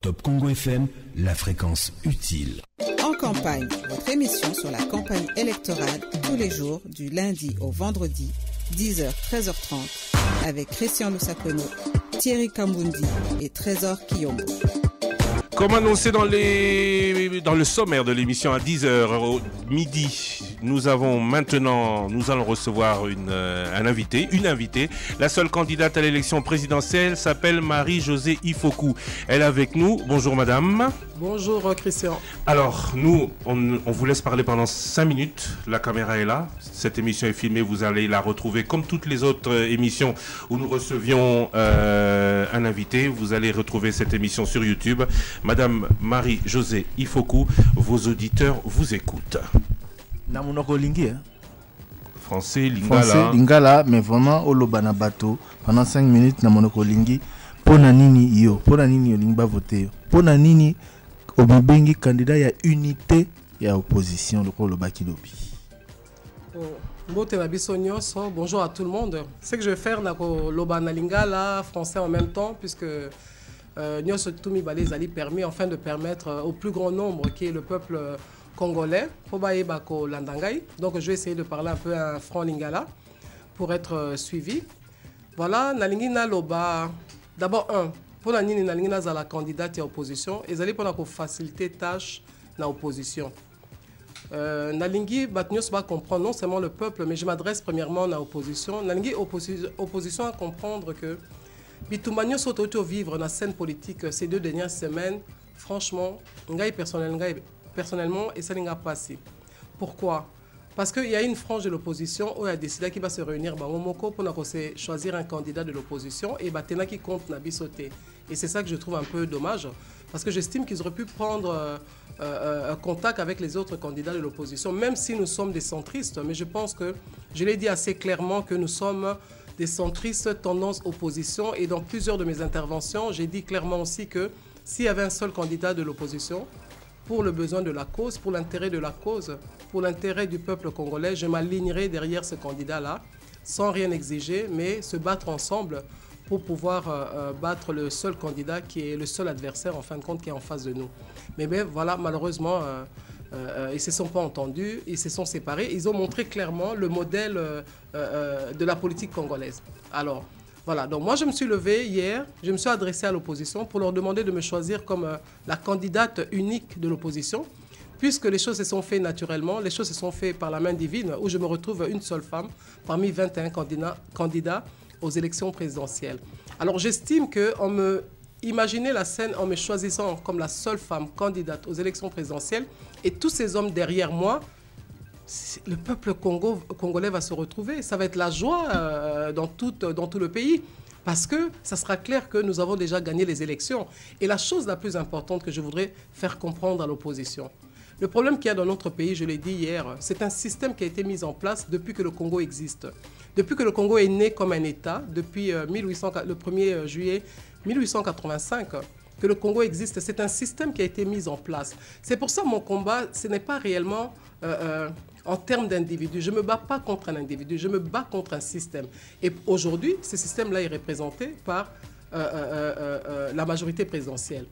Top Congo FM, la fréquence utile. En campagne, votre émission sur la campagne électorale tous les jours du lundi au vendredi, 10h-13h30, avec Christian Lusakono, Thierry Kambundi et Trésor Kiyombo. Comme annoncé dans le sommaire de l'émission à 10h au midi, nous allons recevoir une invitée. La seule candidate à l'élection présidentielle s'appelle Marie-Josée Ifoku. Elle est avec nous. Bonjour madame. Bonjour Christian. Alors, nous, on vous laisse parler pendant 5 minutes. La caméra est là. Cette émission est filmée. Vous allez la retrouver comme toutes les autres émissions où nous recevions un invité. Vous allez retrouver cette émission sur YouTube. Madame Marie-Josée Ifoku, vos auditeurs vous écoutent. Français, lingala, mais vraiment, au Lobana Bato, pendant 5 minutes, na monoko lingi, pona nini yo lingba voté, pona nini, obibengi candidat ya unité ya opposition, le baki lobi. Bonjour à tout le monde. Ce que je vais faire, nako Lobana lingala, français en même temps, puisque Nyos Tumi Balé Zali permet enfin de permettre au plus grand nombre qui est le peuple congolais, donc je vais essayer de parler un peu un franc lingala pour être suivi. Voilà, Nalingi Naloba, d'abord pour la Nini Nalingi la candidate à opposition, et Zali pour faciliter tâche na opposition. Nalingi Batnyos va comprendre non seulement le peuple, mais je m'adresse premièrement à l'opposition. Nalingi opposition à comprendre que Bitumbanyo Sototo vivre dans la scène politique ces 2 dernières semaines, franchement, personnellement, et ça n'a pas passé. Pourquoi? Parce qu'il y a une frange de l'opposition où il y a décidé qu'il va se réunir pour choisir un candidat de l'opposition et Batena qui compte n'a sauté. Et c'est ça que je trouve un peu dommage, parce que j'estime qu'ils auraient pu prendre un contact avec les autres candidats de l'opposition, même si nous sommes des centristes. Mais je pense que je l'ai dit assez clairement que nous sommes des centristes tendance opposition, et dans plusieurs de mes interventions, j'ai dit clairement aussi que s'il y avait un seul candidat de l'opposition, pour le besoin de la cause, pour l'intérêt de la cause, pour l'intérêt du peuple congolais, je m'alignerai derrière ce candidat-là, sans rien exiger, mais se battre ensemble pour pouvoir battre le seul candidat qui est le seul adversaire, en fin de compte, qui est en face de nous. Mais voilà, malheureusement, ils ne se sont pas entendus, ils se sont séparés. Ils ont montré clairement le modèle de la politique congolaise. Alors, voilà, donc moi je me suis levé hier, je me suis adressé à l'opposition pour leur demander de me choisir comme la candidate unique de l'opposition, puisque les choses se sont faites naturellement, les choses se sont faites par la main divine, où je me retrouve une seule femme parmi 21 candidats aux élections présidentielles. Alors j'estime qu'on me... Imaginez la scène en me choisissant comme la seule femme candidate aux élections présidentielles et tous ces hommes derrière moi, le peuple congolais va se retrouver. Ça va être la joie dans tout le pays parce que ça sera clair que nous avons déjà gagné les élections. Et la chose la plus importante que je voudrais faire comprendre à l'opposition, le problème qu'il y a dans notre pays, je l'ai dit hier, c'est un système qui a été mis en place depuis que le Congo existe. Depuis que le Congo est né comme un État, depuis le 1er juillet 1885, que le Congo existe, c'est un système qui a été mis en place. C'est pour ça mon combat, ce n'est pas réellement en termes d'individus. Je ne me bats pas contre un individu, je me bats contre un système. Et aujourd'hui, ce système-là est représenté par la majorité présidentielle.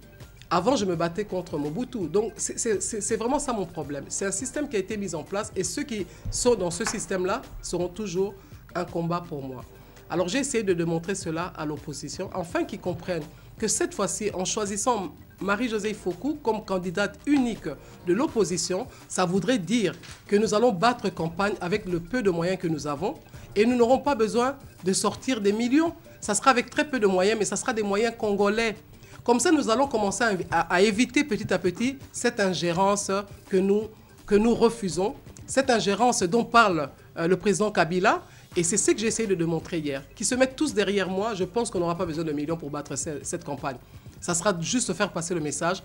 Avant, je me battais contre Mobutu. Donc, c'est vraiment ça mon problème. C'est un système qui a été mis en place et ceux qui sont dans ce système-là seront toujours un combat pour moi. Alors, j'ai essayé de démontrer cela à l'opposition, afin qu'ils comprennent que cette fois-ci, en choisissant Marie-Josée Ifoku comme candidate unique de l'opposition, ça voudrait dire que nous allons battre campagne avec le peu de moyens que nous avons et nous n'aurons pas besoin de sortir des millions. Ça sera avec très peu de moyens, mais ça sera des moyens congolais. Comme ça, nous allons commencer à éviter petit à petit cette ingérence que nous refusons, cette ingérence dont parle le président Kabila. Et c'est ce que j'ai essayé de démontrer hier. Qu'ils se mettent tous derrière moi, je pense qu'on n'aura pas besoin de millions pour battre cette campagne. Ça sera juste faire passer le message,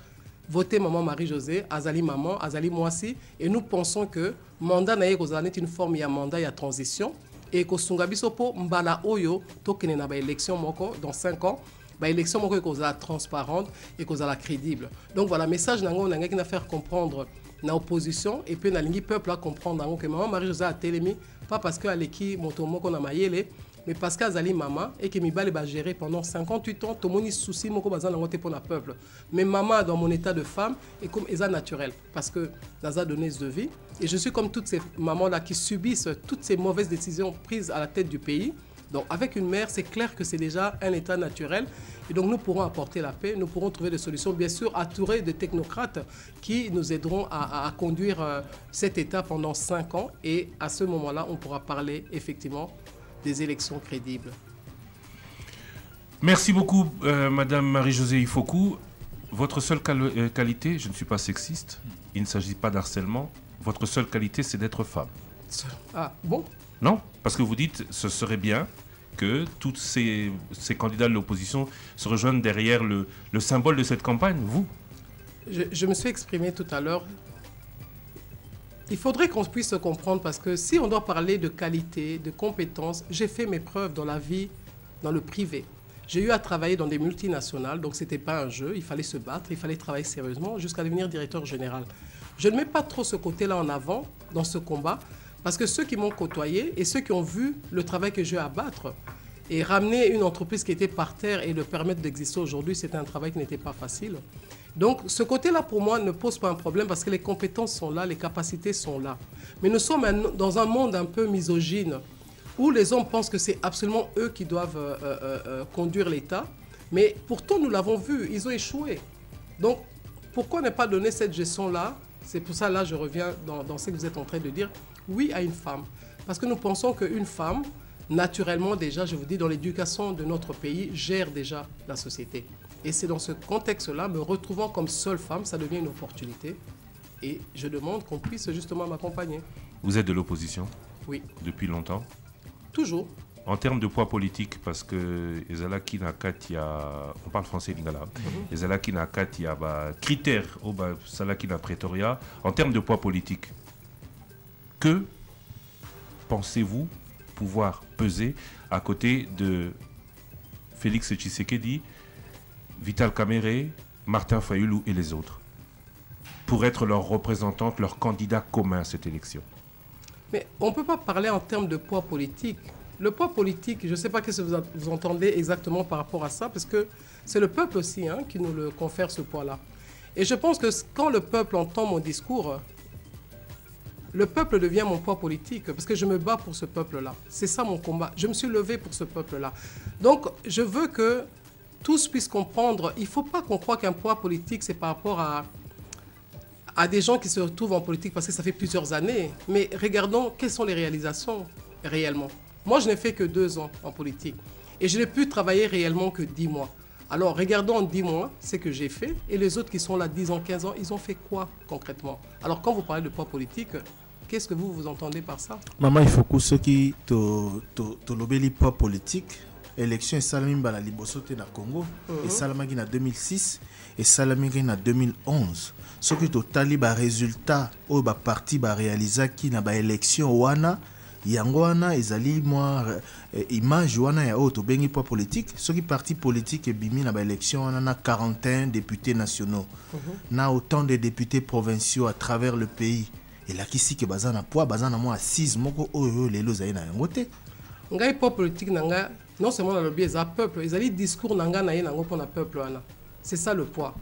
votez maman Marie-Josée, Azali maman, Azali Moissi. Et nous pensons que mandat naye kozala est une forme, il y a mandat, il y a transition. Et que Sungabisopo mbala oyo, tokene na ba élection moko dans 5 ans. Bah, élection moko kozala transparente et kozala crédible. Donc voilà, message nango nanga qui na faire comprendre na opposition et puis na lingi peuple à comprendre nango que maman Marie-Josée a télémi pas parce que aleki moto moko na mayele mais parce qu'Azali maman et que Mibale va gérer pendant 58 ans, tout le monde souci moko bazan na ngote pour le peuple. Mais maman dans mon état de femme est comme ça naturel parce que Naza donné de vie et je suis comme toutes ces mamans là qui subissent toutes ces mauvaises décisions prises à la tête du pays. Donc avec une mère, c'est clair que c'est déjà un état naturel. Et donc nous pourrons apporter la paix, nous pourrons trouver des solutions, bien sûr, entourés de technocrates qui nous aideront à conduire cet état pendant 5 ans. Et à ce moment-là, on pourra parler effectivement des élections crédibles. Merci beaucoup, Madame Marie-Josée Ifokou. Votre seule qualité, je ne suis pas sexiste, il ne s'agit pas d'harcèlement, votre seule qualité, c'est d'être femme. Ah, bon? Non, parce que vous dites, ce serait bien que tous ces candidats de l'opposition se rejoignent derrière le symbole de cette campagne, vous. Je me suis exprimé tout à l'heure. Il faudrait qu'on puisse se comprendre parce que si on doit parler de qualité, de compétences, j'ai fait mes preuves dans la vie, dans le privé. J'ai eu à travailler dans des multinationales, donc ce n'était pas un jeu, il fallait se battre, il fallait travailler sérieusement jusqu'à devenir directeur général. Je ne mets pas trop ce côté-là en avant dans ce combat parce que ceux qui m'ont côtoyé et ceux qui ont vu le travail que j'ai eu à battre et ramener une entreprise qui était par terre et le permettre d'exister aujourd'hui, c'était un travail qui n'était pas facile. Donc ce côté-là pour moi ne pose pas un problème parce que les compétences sont là, les capacités sont là. Mais nous sommes dans un monde un peu misogyne où les hommes pensent que c'est absolument eux qui doivent conduire l'État. Mais pourtant, nous l'avons vu, ils ont échoué. Donc, pourquoi ne pas donner cette gestion-là? C'est pour ça, là, je reviens dans ce que vous êtes en train de dire. Oui à une femme. Parce que nous pensons qu'une femme, naturellement déjà, je vous dis, dans l'éducation de notre pays, gère déjà la société. Et c'est dans ce contexte-là, me retrouvant comme seule femme, ça devient une opportunité. Et je demande qu'on puisse justement m'accompagner. Vous êtes de l'opposition? Oui. Depuis longtemps? Toujours. En termes de poids politique, parce que Ezalaki Nakatia, on parle français lingala, Ezalaki Nakatia, critères au Salaki na Pretoria, en termes de poids politique, que pensez-vous pouvoir peser à côté de Félix Tshisekedi, Vital Kamerhe, Martin Fayulu et les autres, pour être leurs représentantes, leurs candidats communs à cette élection? Mais on ne peut pas parler en termes de poids politique. Le poids politique, je ne sais pas ce que vous entendez exactement par rapport à ça, parce que c'est le peuple aussi qui nous le confère ce poids-là. Et je pense que quand le peuple entend mon discours, le peuple devient mon poids politique, parce que je me bats pour ce peuple-là. C'est ça mon combat. Je me suis levé pour ce peuple-là. Donc, je veux que tous puissent comprendre, il ne faut pas qu'on croie qu'un poids politique, c'est par rapport à des gens qui se retrouvent en politique parce que ça fait plusieurs années. Mais regardons quelles sont les réalisations réellement. Moi, je n'ai fait que 2 ans en politique et je n'ai pu travailler réellement que 10 mois. Alors, regardons en 10 mois ce que j'ai fait et les autres qui sont là 10 ans, 15 ans, ils ont fait quoi concrètement? Alors, quand vous parlez de poids politique, qu'est-ce que vous entendez par ça? Maman, il faut que ceux qui te lobeli poids politique, élection et salami bala libosote na Congo, et salamagi na 2006 et salamagi na 2011. Ce qui totali ba résultat ou ba parti ba réalisa qui na ba élection wana yango wana ezali moi image wana ya auto bengi poids politique. Ce qui parti politique et bimi na ba élection wana na 41 députés nationaux, na autant de députés provinciaux à travers le pays. Et là qui si que bazana poids bazana moi assise moko oyo lelo zai na yango te. Ngai poids politique nanga non seulement dans le biais des peuples, ils allaient discours nanga na yenango pour le peuple wana. C'est ça le poids.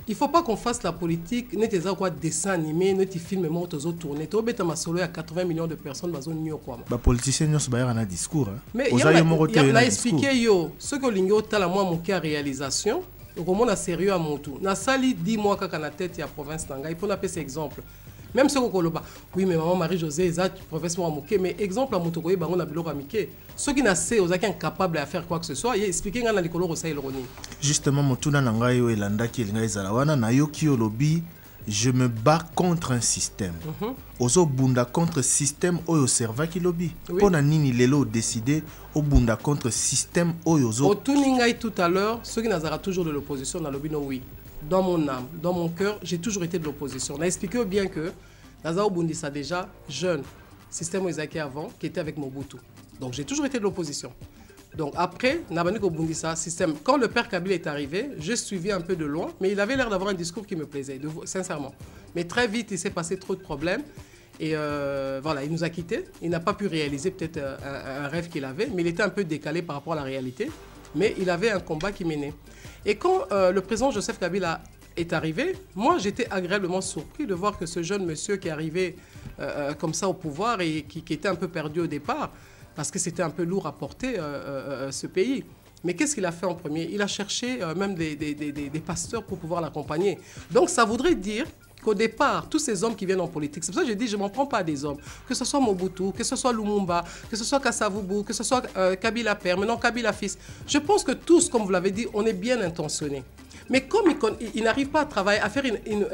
Il ne faut pas qu'on fasse la politique, ne te quoi dessin animé, ne te filme moi aux tourner. Tu as ma solo à 80 millions de personnes dans une quoi. Ba politicien nous ba un discours hein. Mais il y a expliqué yo ce que lingo tala moi mon cas réalisation, comment na sérieux à mon tout. Na sali 10 mois ka na tête ya province nanga, il faut appeler cet exemple. Même ce qu'on dit, oui, mais maman Marie-Josée, ils ont professeur Mouké, mais exemple à Moutokoye, on a biloko amike. Ceux qui n'ont pas incapable à faire quoi que ce soit, ils expliquent dans les colores aussi ironique. Justement, Motuna Nangayo et Landa qui est Zalawana, Nayoki Olobi, je me bats contre un système. Ozo bunda contre système oyo serva ki lobby. Pona nini lelo décidé au bunda contre système oyo zo. Au Tuningai tout à l'heure, ceux qui n'ont toujours de l'opposition dans le lobby, oui. Dans mon âme, dans mon cœur, j'ai toujours été de l'opposition. On a expliqué bien que Nazao Bundisa déjà jeune, système Oizaki avant, qui était avec Mobutu. Donc j'ai toujours été de l'opposition. Donc après, Nabaniko Bundisa, système, quand le père Kabila est arrivé, j'ai suivi un peu de loin, mais il avait l'air d'avoir un discours qui me plaisait, sincèrement. Mais très vite, il s'est passé trop de problèmes. Et voilà, il nous a quittés. Il n'a pas pu réaliser peut-être un rêve qu'il avait, mais il était un peu décalé par rapport à la réalité. Mais il avait un combat qui menait. Et quand le président Joseph Kabila est arrivé, moi j'étais agréablement surpris de voir que ce jeune monsieur qui est arrivé comme ça au pouvoir et qui était un peu perdu au départ, parce que c'était un peu lourd à porter ce pays. Mais qu'est-ce qu'il a fait en premier? Il a cherché même des pasteurs pour pouvoir l'accompagner. Donc ça voudrait dire qu'au départ, tous ces hommes qui viennent en politique, c'est pour ça que je dis, je ne m'en prends pas des hommes, que ce soit Mobutu, que ce soit Lumumba, que ce soit Kasavubu, que ce soit Kabila père, maintenant Kabila fils. Je pense que tous, comme vous l'avez dit, on est bien intentionnés. Mais comme ils n'arrivent pas à travailler, à faire une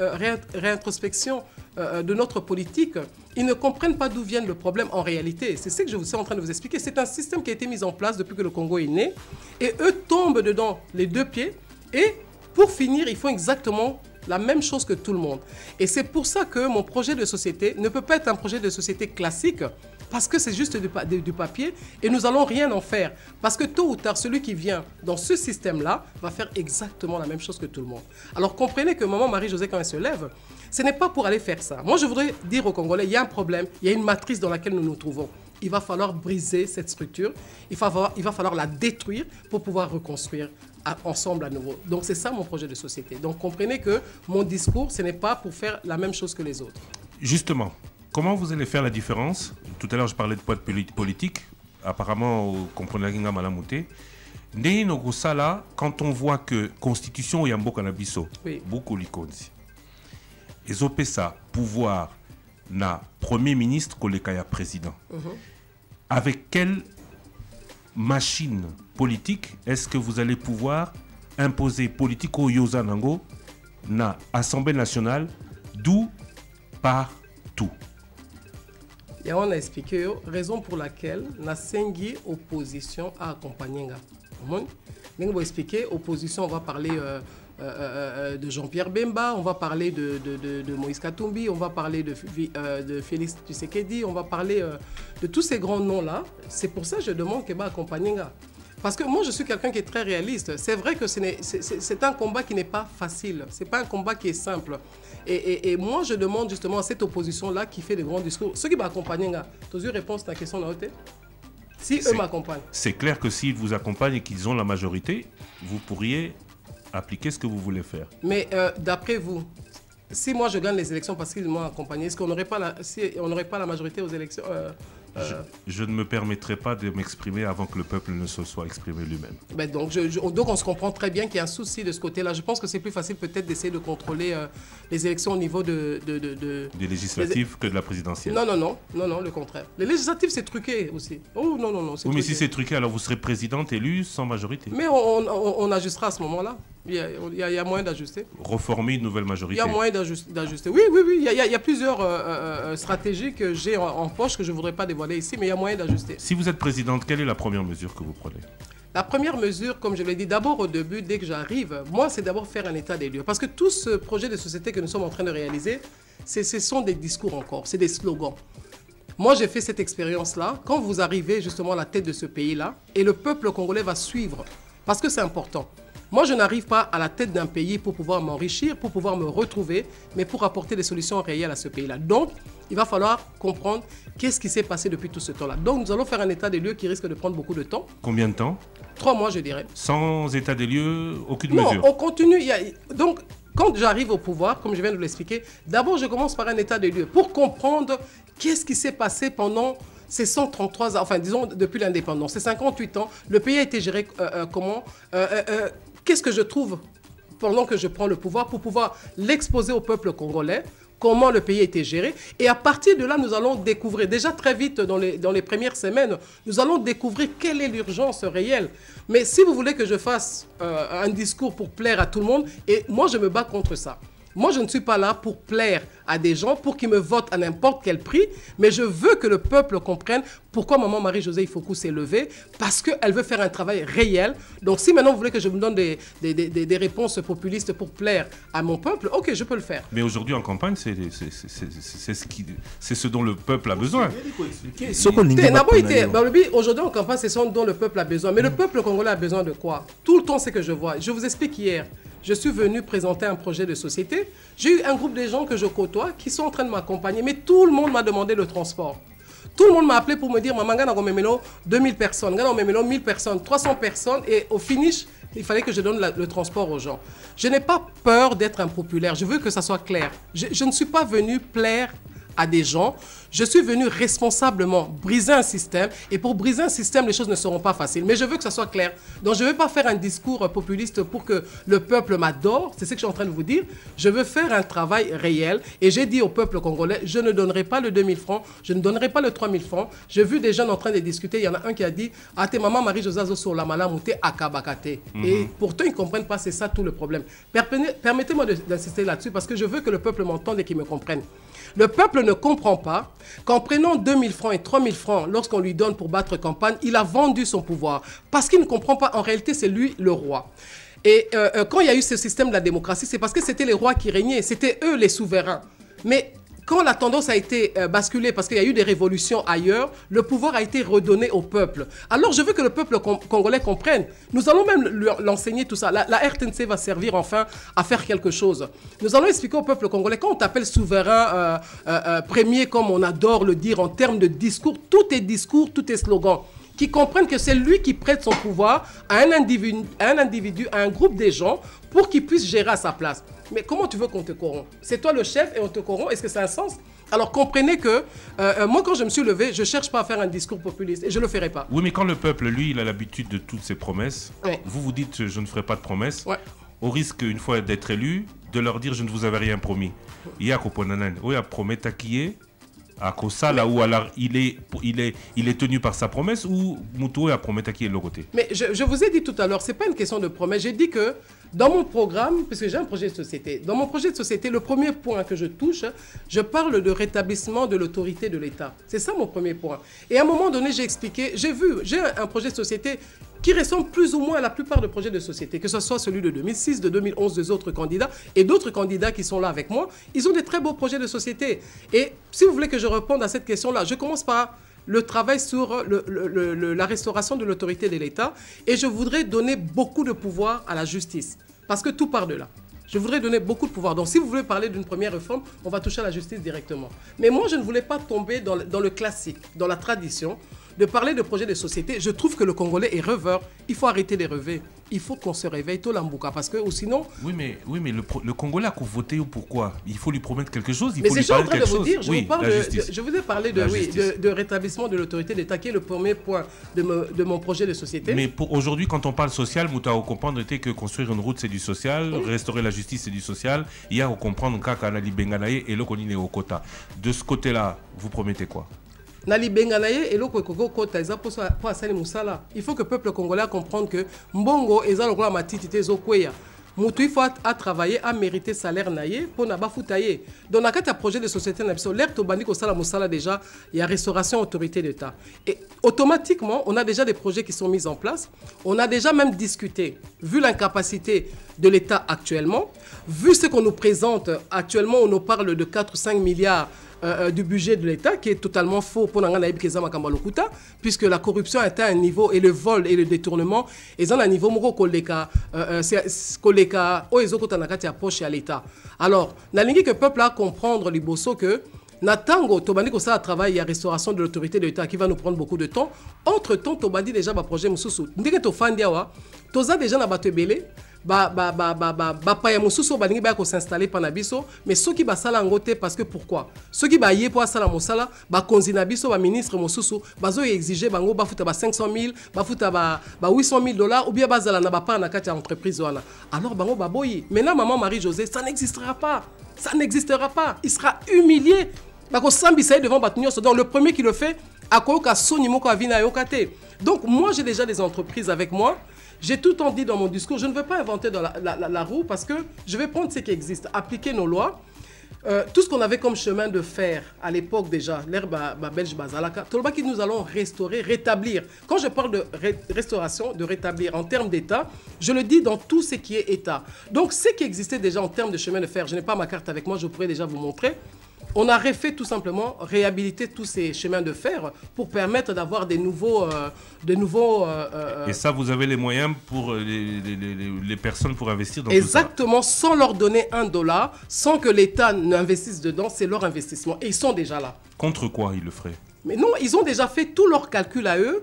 réintrospection de notre politique, ils ne comprennent pas d'où vient le problème en réalité. C'est ce que je suis en train de vous expliquer. C'est un système qui a été mis en place depuis que le Congo est né. Et eux tombent dedans les deux pieds. Et pour finir, ils font exactement la même chose que tout le monde. Et c'est pour ça que mon projet de société ne peut pas être un projet de société classique, parce que c'est juste du papier et nous n'allons rien en faire. Parce que tôt ou tard, celui qui vient dans ce système-là va faire exactement la même chose que tout le monde. Alors comprenez que maman Marie-Josée, quand elle se lève, ce n'est pas pour aller faire ça. Moi, je voudrais dire aux Congolais, il y a un problème, il y a une matrice dans laquelle nous nous trouvons. Il va falloir briser cette structure, il va falloir la détruire pour pouvoir reconstruire ensemble à nouveau. Donc c'est ça mon projet de société. Donc comprenez que mon discours, ce n'est pas pour faire la même chose que les autres. Justement, comment vous allez faire la différence? Tout à l'heure, je parlais de poids politique. Apparemment, vous comprenez la malamouté. Quand on voit que Constitution Yambo Kanabiso, beaucoup likonzi, et Zopesa, pouvoir na Premier ministre Kolekaya président, avec quelle machine politique est-ce que vous allez pouvoir imposer politique au Yozanango na Assemblée nationale, d'où partout? Et on a expliqué raison pour laquelle na sengi opposition a accompagné. On va expliquer opposition, on va parler de Jean-Pierre Bemba, on va parler de Moïse Katumbi, on va parler de Félix Tshisekedi, on va parler de tous ces grands noms-là. C'est pour ça que je demande qu'il va accompagner. Parce que moi, je suis quelqu'un qui est très réaliste. C'est vrai que c'est un combat qui n'est pas facile. Ce n'est pas un combat qui est simple. Et moi, je demande justement à cette opposition-là qui fait des grands discours, ceux qui m'accompagnent, tu as eu réponse à la question de la haute? Si eux m'accompagnent. C'est clair que s'ils vous accompagnent et qu'ils ont la majorité, vous pourriez appliquer ce que vous voulez faire. Mais d'après vous, si moi je gagne les élections parce qu'ils m'ont accompagné, est-ce qu'on n'aurait pas la majorité aux élections? Je ne me permettrai pas de m'exprimer avant que le peuple ne se soit exprimé lui-même. Ben donc on se comprend très bien qu'il y a un souci de ce côté-là. Je pense que c'est plus facile peut-être d'essayer de contrôler les élections au niveau des législatives que de la présidentielle. Non, le contraire. Les législatives, c'est truqué aussi. Oh non. Oui, mais si c'est truqué, alors vous serez présidente élue sans majorité. Mais on ajustera à ce moment-là. Il y a moyen d'ajuster. Reformer une nouvelle majorité. Il y a moyen d'ajuster. Oui. Il y a plusieurs stratégies que j'ai en poche que je ne voudrais pas dévoiler ici, mais il y a moyen d'ajuster. Si vous êtes présidente, quelle est la première mesure que vous prenez? La première mesure, comme je l'ai dit, d'abord au début, dès que j'arrive, moi, c'est d'abord faire un état des lieux. Parce que tout ce projet de société que nous sommes en train de réaliser, ce sont des discours encore, c'est des slogans. Moi, j'ai fait cette expérience-là. Quand vous arrivez justement à la tête de ce pays-là, et le peuple congolais va suivre, parce que c'est important. Moi, je n'arrive pas à la tête d'un pays pour pouvoir m'enrichir, pour pouvoir me retrouver, mais pour apporter des solutions réelles à ce pays-là. Donc, il va falloir comprendre qu'est-ce qui s'est passé depuis tout ce temps-là. Donc, nous allons faire un état des lieux qui risque de prendre beaucoup de temps. Combien de temps? 3 mois, je dirais. Sans état des lieux, aucune mesure? Non, on continue. Donc, quand j'arrive au pouvoir, comme je viens de l'expliquer, d'abord, je commence par un état des lieux pour comprendre qu'est-ce qui s'est passé pendant ces 133 ans, enfin, disons, depuis l'indépendance, ces 58 ans. Le pays a été géré comment? Qu'est-ce que je trouve pendant que je prends le pouvoir pour pouvoir l'exposer au peuple congolais, comment le pays a été géré. Et à partir de là, nous allons découvrir, déjà très vite dans les premières semaines, nous allons découvrir quelle est l'urgence réelle. Mais si vous voulez que je fasse un discours pour plaire à tout le monde, et moi je me bats contre ça. Moi, je ne suis pas là pour plaire à des gens, pour qu'ils me votent à n'importe quel prix, mais je veux que le peuple comprenne pourquoi maman Marie-Josée Ifoku s'est levée, parce qu'elle veut faire un travail réel. Donc, si maintenant vous voulez que je vous donne des réponses populistes pour plaire à mon peuple, ok, je peux le faire. Mais aujourd'hui, en campagne, c'est ce dont le peuple a besoin. Aujourd'hui, en campagne, c'est ce dont le peuple a besoin. Mais le peuple congolais a besoin de quoi? Tout le temps, c'est que je vois. Je vous explique hier. je suis venu présenter un projet de société. J'ai eu un groupe de gens que je côtoie qui sont en train de m'accompagner, mais tout le monde m'a demandé le transport. Tout le monde m'a appelé pour me dire, maman, on m'a 2000 personnes, on m'a 1000 personnes, 300 personnes, et au finish, il fallait que je donne le transport aux gens. Je n'ai pas peur d'être impopulaire, je veux que ça soit clair. Je ne suis pas venu plaire à des gens, je suis venu responsablement briser un système, et pour briser un système, les choses ne seront pas faciles. Mais je veux que ça soit clair. Donc je ne vais pas faire un discours populiste pour que le peuple m'adore, c'est ce que je suis en train de vous dire. Je veux faire un travail réel, et j'ai dit au peuple congolais, je ne donnerai pas le 2000 francs, je ne donnerai pas le 3000 francs. J'ai vu des jeunes en train de discuter, il y en a un qui a dit, « Ah, t'es maman Marie-Josée sur la malamouté à Kabakate. » Et pourtant, ils ne comprennent pas, c'est ça tout le problème. Permettez-moi d'insister là-dessus, parce que je veux que le peuple m'entende et qu'il me comprenne. Le peuple ne comprend pas qu'en prenant 2000 francs et 3000 francs, lorsqu'on lui donne pour battre campagne, il a vendu son pouvoir. Parce qu'il ne comprend pas, en réalité, c'est lui le roi. Et quand il y a eu ce système de la démocratie, c'est parce que c'était les rois qui régnaient, c'était eux les souverains. Mais quand la tendance a été basculée, parce qu'il y a eu des révolutions ailleurs, le pouvoir a été redonné au peuple. Alors je veux que le peuple congolais comprenne. Nous allons même l'enseigner tout ça. La RTNC va servir enfin à faire quelque chose. Nous allons expliquer au peuple congolais, quand on t'appelle souverain premier, comme on adore le dire en termes de discours, tout est slogan, qui comprennent que c'est lui qui prête son pouvoir à un individu, à un groupe de gens, pour qu'il puisse gérer à sa place. Mais comment tu veux qu'on te corrompt? C'est toi le chef et on te corrompt? Est-ce que ça a un sens? Alors comprenez que moi, quand je me suis levé, je ne cherche pas à faire un discours populiste et je ne le ferai pas. Oui, mais quand le peuple, lui, il a l'habitude de toutes ces promesses, vous dites je ne ferai pas de promesses, au risque, une fois d'être élu, de leur dire je ne vous avais rien promis. Il y a Koponanan, il y a promis taquiller. À Kosala, ou alors il est tenu par sa promesse, ou Moutou a promis qui est le côté. Mais je vous ai dit tout à l'heure, ce n'est pas une question de promesse. J'ai dit que dans mon programme, parce que j'ai un projet de société, dans mon projet de société, le premier point que je touche, je parle de rétablissement de l'autorité de l'État. C'est ça mon premier point. Et à un moment donné, j'ai expliqué, j'ai un projet de société qui ressemble plus ou moins à la plupart des projets de société, que ce soit celui de 2006, de 2011, des autres candidats, et d'autres candidats qui sont là avec moi, ils ont des très beaux projets de société. Et si vous voulez que je réponde à cette question-là, je commence par le travail sur la restauration de l'autorité de l'État, et je voudrais donner beaucoup de pouvoir à la justice, parce que tout part de là. Je voudrais donner beaucoup de pouvoir. Donc si vous voulez parler d'une première réforme, on va toucher à la justice directement. Mais moi, je ne voulais pas tomber dans le classique, dans la tradition, de parler de projets de société. Je trouve que le Congolais est rêveur. Il faut arrêter les rêver. Il faut qu'on se réveille tôt l'ambouka, parce que sinon... Oui, mais le Congolais a voté ou pourquoi? Il faut lui promettre quelque chose, il mais faut lui parler de quelque chose. Je vous ai parlé de rétablissement de l'autorité d'État, qui est le premier point de mon projet de société. Mais aujourd'hui, quand on parle social, Moutao comprendre était que construire une route, c'est du social, restaurer la justice, c'est du social. Il y a à comprendre qu'Anali Benganaye et Lokonine au Kota. De ce côté-là, vous promettez quoi? Il faut que le peuple congolais comprenne que Mbongo est la matite Zokweya. Moutou a travaillé, a mérité salaire naïe pour n'a pas foutailler. Dans le cadre projet de société, l'air tobandi ko sala musala déjà, il y a restauration autorité d'État. Et automatiquement, on a déjà des projets qui sont mis en place. On a déjà même discuté, vu l'incapacité de l'État actuellement, vu ce qu'on nous présente actuellement, on nous parle de 4 ou 5 milliards du budget de l'État, qui est totalement faux pour puisque la corruption atteint un niveau, et le vol et le détournement, ils ont un niveau à l'État. Alors, la ligne que le peuple a comprendre l'Iboso que Natango, Tobandi ko ça travail, il y a restauration de l'autorité de l'État qui va nous prendre beaucoup de temps. Entre-temps, Tobandi déjà un projet Moussoussou. Ndeke to fandiawa, toza déjà na bato belé. Paya mosusu balingi ba ko s'installer pana biso, mais ceux qui ba sala ngote parce que pourquoi ceux qui ba yé pour sala mosala ba konzina biso ba ministre mosusu bazo exiger bango ba futa ba 500 000 ba futa ba 800 000 $, ou bien bazala na ba pa na kati entreprise wana. Alors bango ba boyi. Maintenant maman Marie-Josée, ça n'existera pas. Ça n'existera pas. Il sera humilié. Ba ko sambisa devant batunyo. Donc le premier qui le fait akoka sonimo ko avina yokate. Donc moi j'ai déjà des entreprises avec moi. J'ai tout le temps dit dans mon discours, je ne veux pas inventer dans la roue, parce que je vais prendre ce qui existe, appliquer nos lois. Tout ce qu'on avait comme chemin de fer à l'époque déjà, l'ère belge Bazalaka, tout le que nous allons restaurer, rétablir. Quand je parle de restauration, de rétablir en termes d'État, je le dis dans tout ce qui est État. Donc ce qui existait déjà en termes de chemin de fer, je n'ai pas ma carte avec moi, je pourrais déjà vous montrer. On a refait tout simplement, réhabilité tous ces chemins de fer pour permettre d'avoir des nouveaux... Et ça, vous avez les moyens pour les personnes pour investir dans exactement, tout ça. sans leur donner $1, sans que l'État n'investisse dedans, c'est leur investissement. Et ils sont déjà là. Contre quoi ils le feraient? Mais non, ils ont déjà fait tous leurs calculs à eux.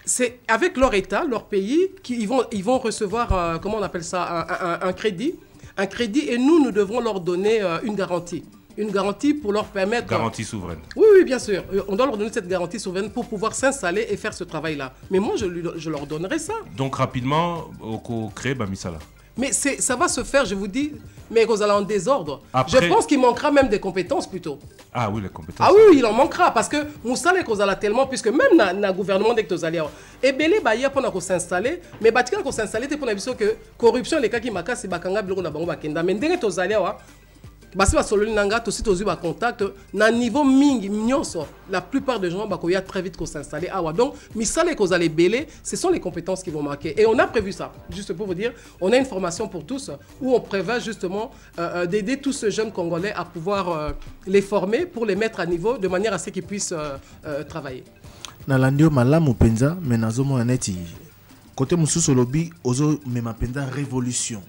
C'est avec leur État, leur pays, qu'ils vont recevoir, comment on appelle ça, un crédit. Un crédit, et nous devons leur donner une garantie. Une garantie pour leur permettre... Garantie souveraine. Oui, bien sûr. On doit leur donner cette garantie souveraine pour pouvoir s'installer et faire ce travail-là. Mais moi, je leur donnerai ça. Donc rapidement, au créer Bamisala. Mais ça va se faire, je vous dis, mais vous allez en désordre. Après... Je pense qu'il manquera même des compétences plutôt. Ah oui, les compétences. Ah oui, il en manquera parce que Moussa Kozala tellement, puisque même dans le gouvernement dès que vous allez, et belé baya pour s'installer, mais bâtir pour s'installer, c'est pour la que corruption les cas qui marquent c'est bakanga biloko na bango bakenda. Mais dès que vous allez basi basololi nanga to site ozu ba contact na niveau mingi nyonso la plupart des gens bakoya très vite ko s'installer awa donc misale ko zale belé ce sont les compétences qui vont marquer et on a prévu ça juste pour vous dire on a une formation pour tous où on prévoit justement d'aider tous ces jeunes congolais à pouvoir les former pour les mettre à niveau de manière à ce qu'ils puissent travailler na landio malamu penza mais nazo mo neti côté mususu lobby ozo mema penza révolution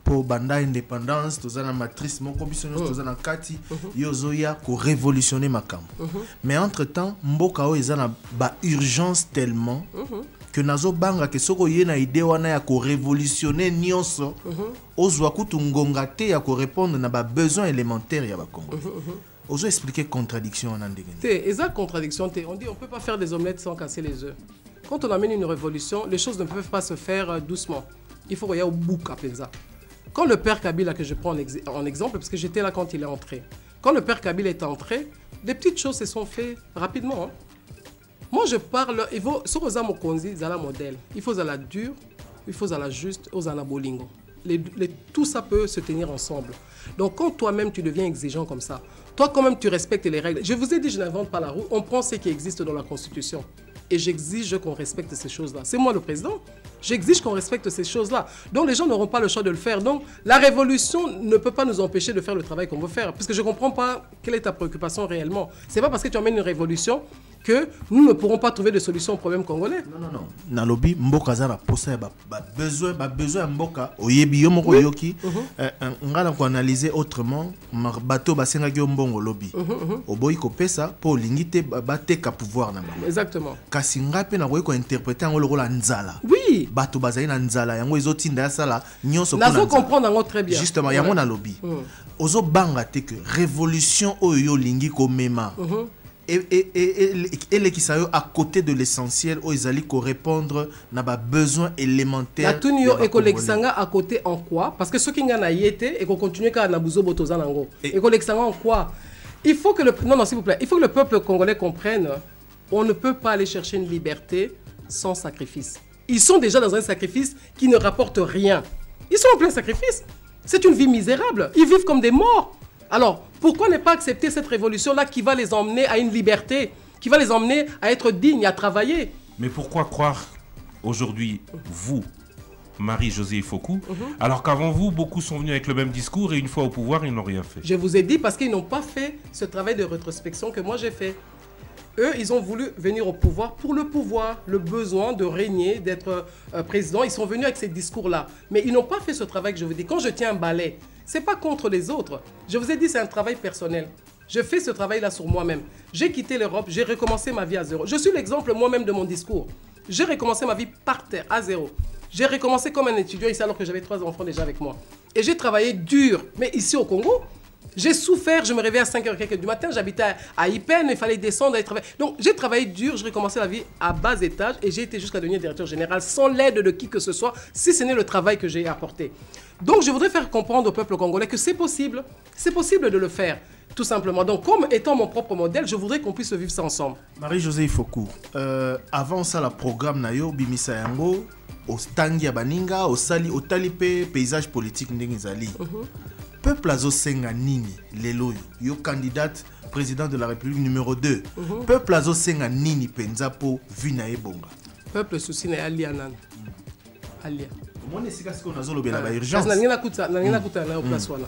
pour banda indépendance tozana matrice mon commission tozana kati yozo ya ko révolutionner makam mais entre temps mboka o ezana ba urgence tellement que nazo banga ke soko yena idée wana ya ko révolutionner nyonso ozwa kutu ngonga te ya ko répondre na ba besoins élémentaires ya ba Congo. Ozo expliquer contradiction en andengeni. Exact contradiction on dit on peut pas faire des omelettes sans casser les œufs. Quand on amène une révolution, les choses ne peuvent pas se faire doucement. Il faut qu'il y ait au bout à Penza. Quand le père Kabila, que je prends en exemple, parce que j'étais là quand il est entré, quand le père Kabila est entré, des petites choses se sont faites rapidement. Hein. Moi, je parle, il faut, sur les Mokonzi, il y a un modèle. Il faut la dure, il faut la juste, il faut la bolingo. Tout ça peut se tenir ensemble. Donc, quand toi-même, tu deviens exigeant comme ça, toi, quand même, tu respectes les règles. Je vous ai dit, je n'invente pas la roue. On prend ce qui existe dans la Constitution. Et j'exige qu'on respecte ces choses-là. C'est moi le président. J'exige qu'on respecte ces choses-là. Donc les gens n'auront pas le choix de le faire. Donc la révolution ne peut pas nous empêcher de faire le travail qu'on veut faire. Parce que je ne comprends pas quelle est ta préoccupation réellement. Ce n'est pas parce que tu amènes une révolution que nous ne pourrons pas trouver de solution au problème congolais. Non. Dans le lobby, mboka za na posa besoin mboka oyebi yo moko yoki ngala ko analyser autrement bateau basenga ki mbongo lobby. Oboyi ko pesa po lingite bateka pouvoir na bango. Exactement. Kasi ngape na ko interpréter ngolo la nzala. Oui. Bateau bazali na nzala yango ezotinda ya sala nyonso pona. Nazo comprendre ngo très bien. Justement yango na lobby. Ozo banga te que révolution oyo lingi ko mema. Et les qui sont à côté de l'essentiel, ils allaient répondre à nos besoins élémentaires. La tunio et kolexanga à côté en quoi? Parce que ceux qui n'ont pas été et qu'on continue à nabuzo botozanango. Et kolexanga en quoi? Il faut que non s'il vous plaît, il faut que le peuple congolais comprenne. On ne peut pas aller chercher une liberté sans sacrifice. Ils sont déjà dans un sacrifice qui ne rapporte rien. Ils sont en plein sacrifice. C'est une vie misérable. Ils vivent comme des morts. Alors, pourquoi ne pas accepter cette révolution-là qui va les emmener à une liberté, qui va les emmener à être dignes, à travailler? Mais pourquoi croire aujourd'hui, vous, Marie-Josée Fokou, alors qu'avant vous, beaucoup sont venus avec le même discours et une fois au pouvoir, ils n'ont rien fait? Je vous ai dit parce qu'ils n'ont pas fait ce travail de rétrospection que moi j'ai fait. Eux, ils ont voulu venir au pouvoir pour le pouvoir, le besoin de régner, d'être président. Ils sont venus avec ces discours-là. Mais ils n'ont pas fait ce travail que je vous dis. Quand je tiens un balai, ce n'est pas contre les autres. Je vous ai dit, c'est un travail personnel. Je fais ce travail-là sur moi-même. J'ai quitté l'Europe, j'ai recommencé ma vie à zéro. Je suis l'exemple moi-même de mon discours. J'ai recommencé ma vie par terre, à zéro. J'ai recommencé comme un étudiant ici alors que j'avais 3 enfants déjà avec moi. Et j'ai travaillé dur. Mais ici au Congo, j'ai souffert, je me réveillais à 5h du matin, j'habitais à Ipen, il fallait descendre, aller travailler. Donc j'ai travaillé dur, j'ai recommencé la vie à bas étage et j'ai été jusqu'à devenir directeur général sans l'aide de qui que ce soit, si ce n'est le travail que j'ai apporté. Donc je voudrais faire comprendre au peuple congolais que c'est possible de le faire, tout simplement. Donc comme étant mon propre modèle, je voudrais qu'on puisse vivre ça ensemble. Marie-Josée Fokou, avant ça, le programme Nayo, Bimisa Yango, au Stangi Abaninga, au Sali, au Talipé, paysage politique Ndengizali. Peuple azosenga nini lelo yo candidate président de la République numéro 2. Peuple azosenga nini penza po vina ebonga. Peuple souci na alia nan. Alia. Comment est-ce que on a zolo bela ba urgence? Na ngina kuta na place wana.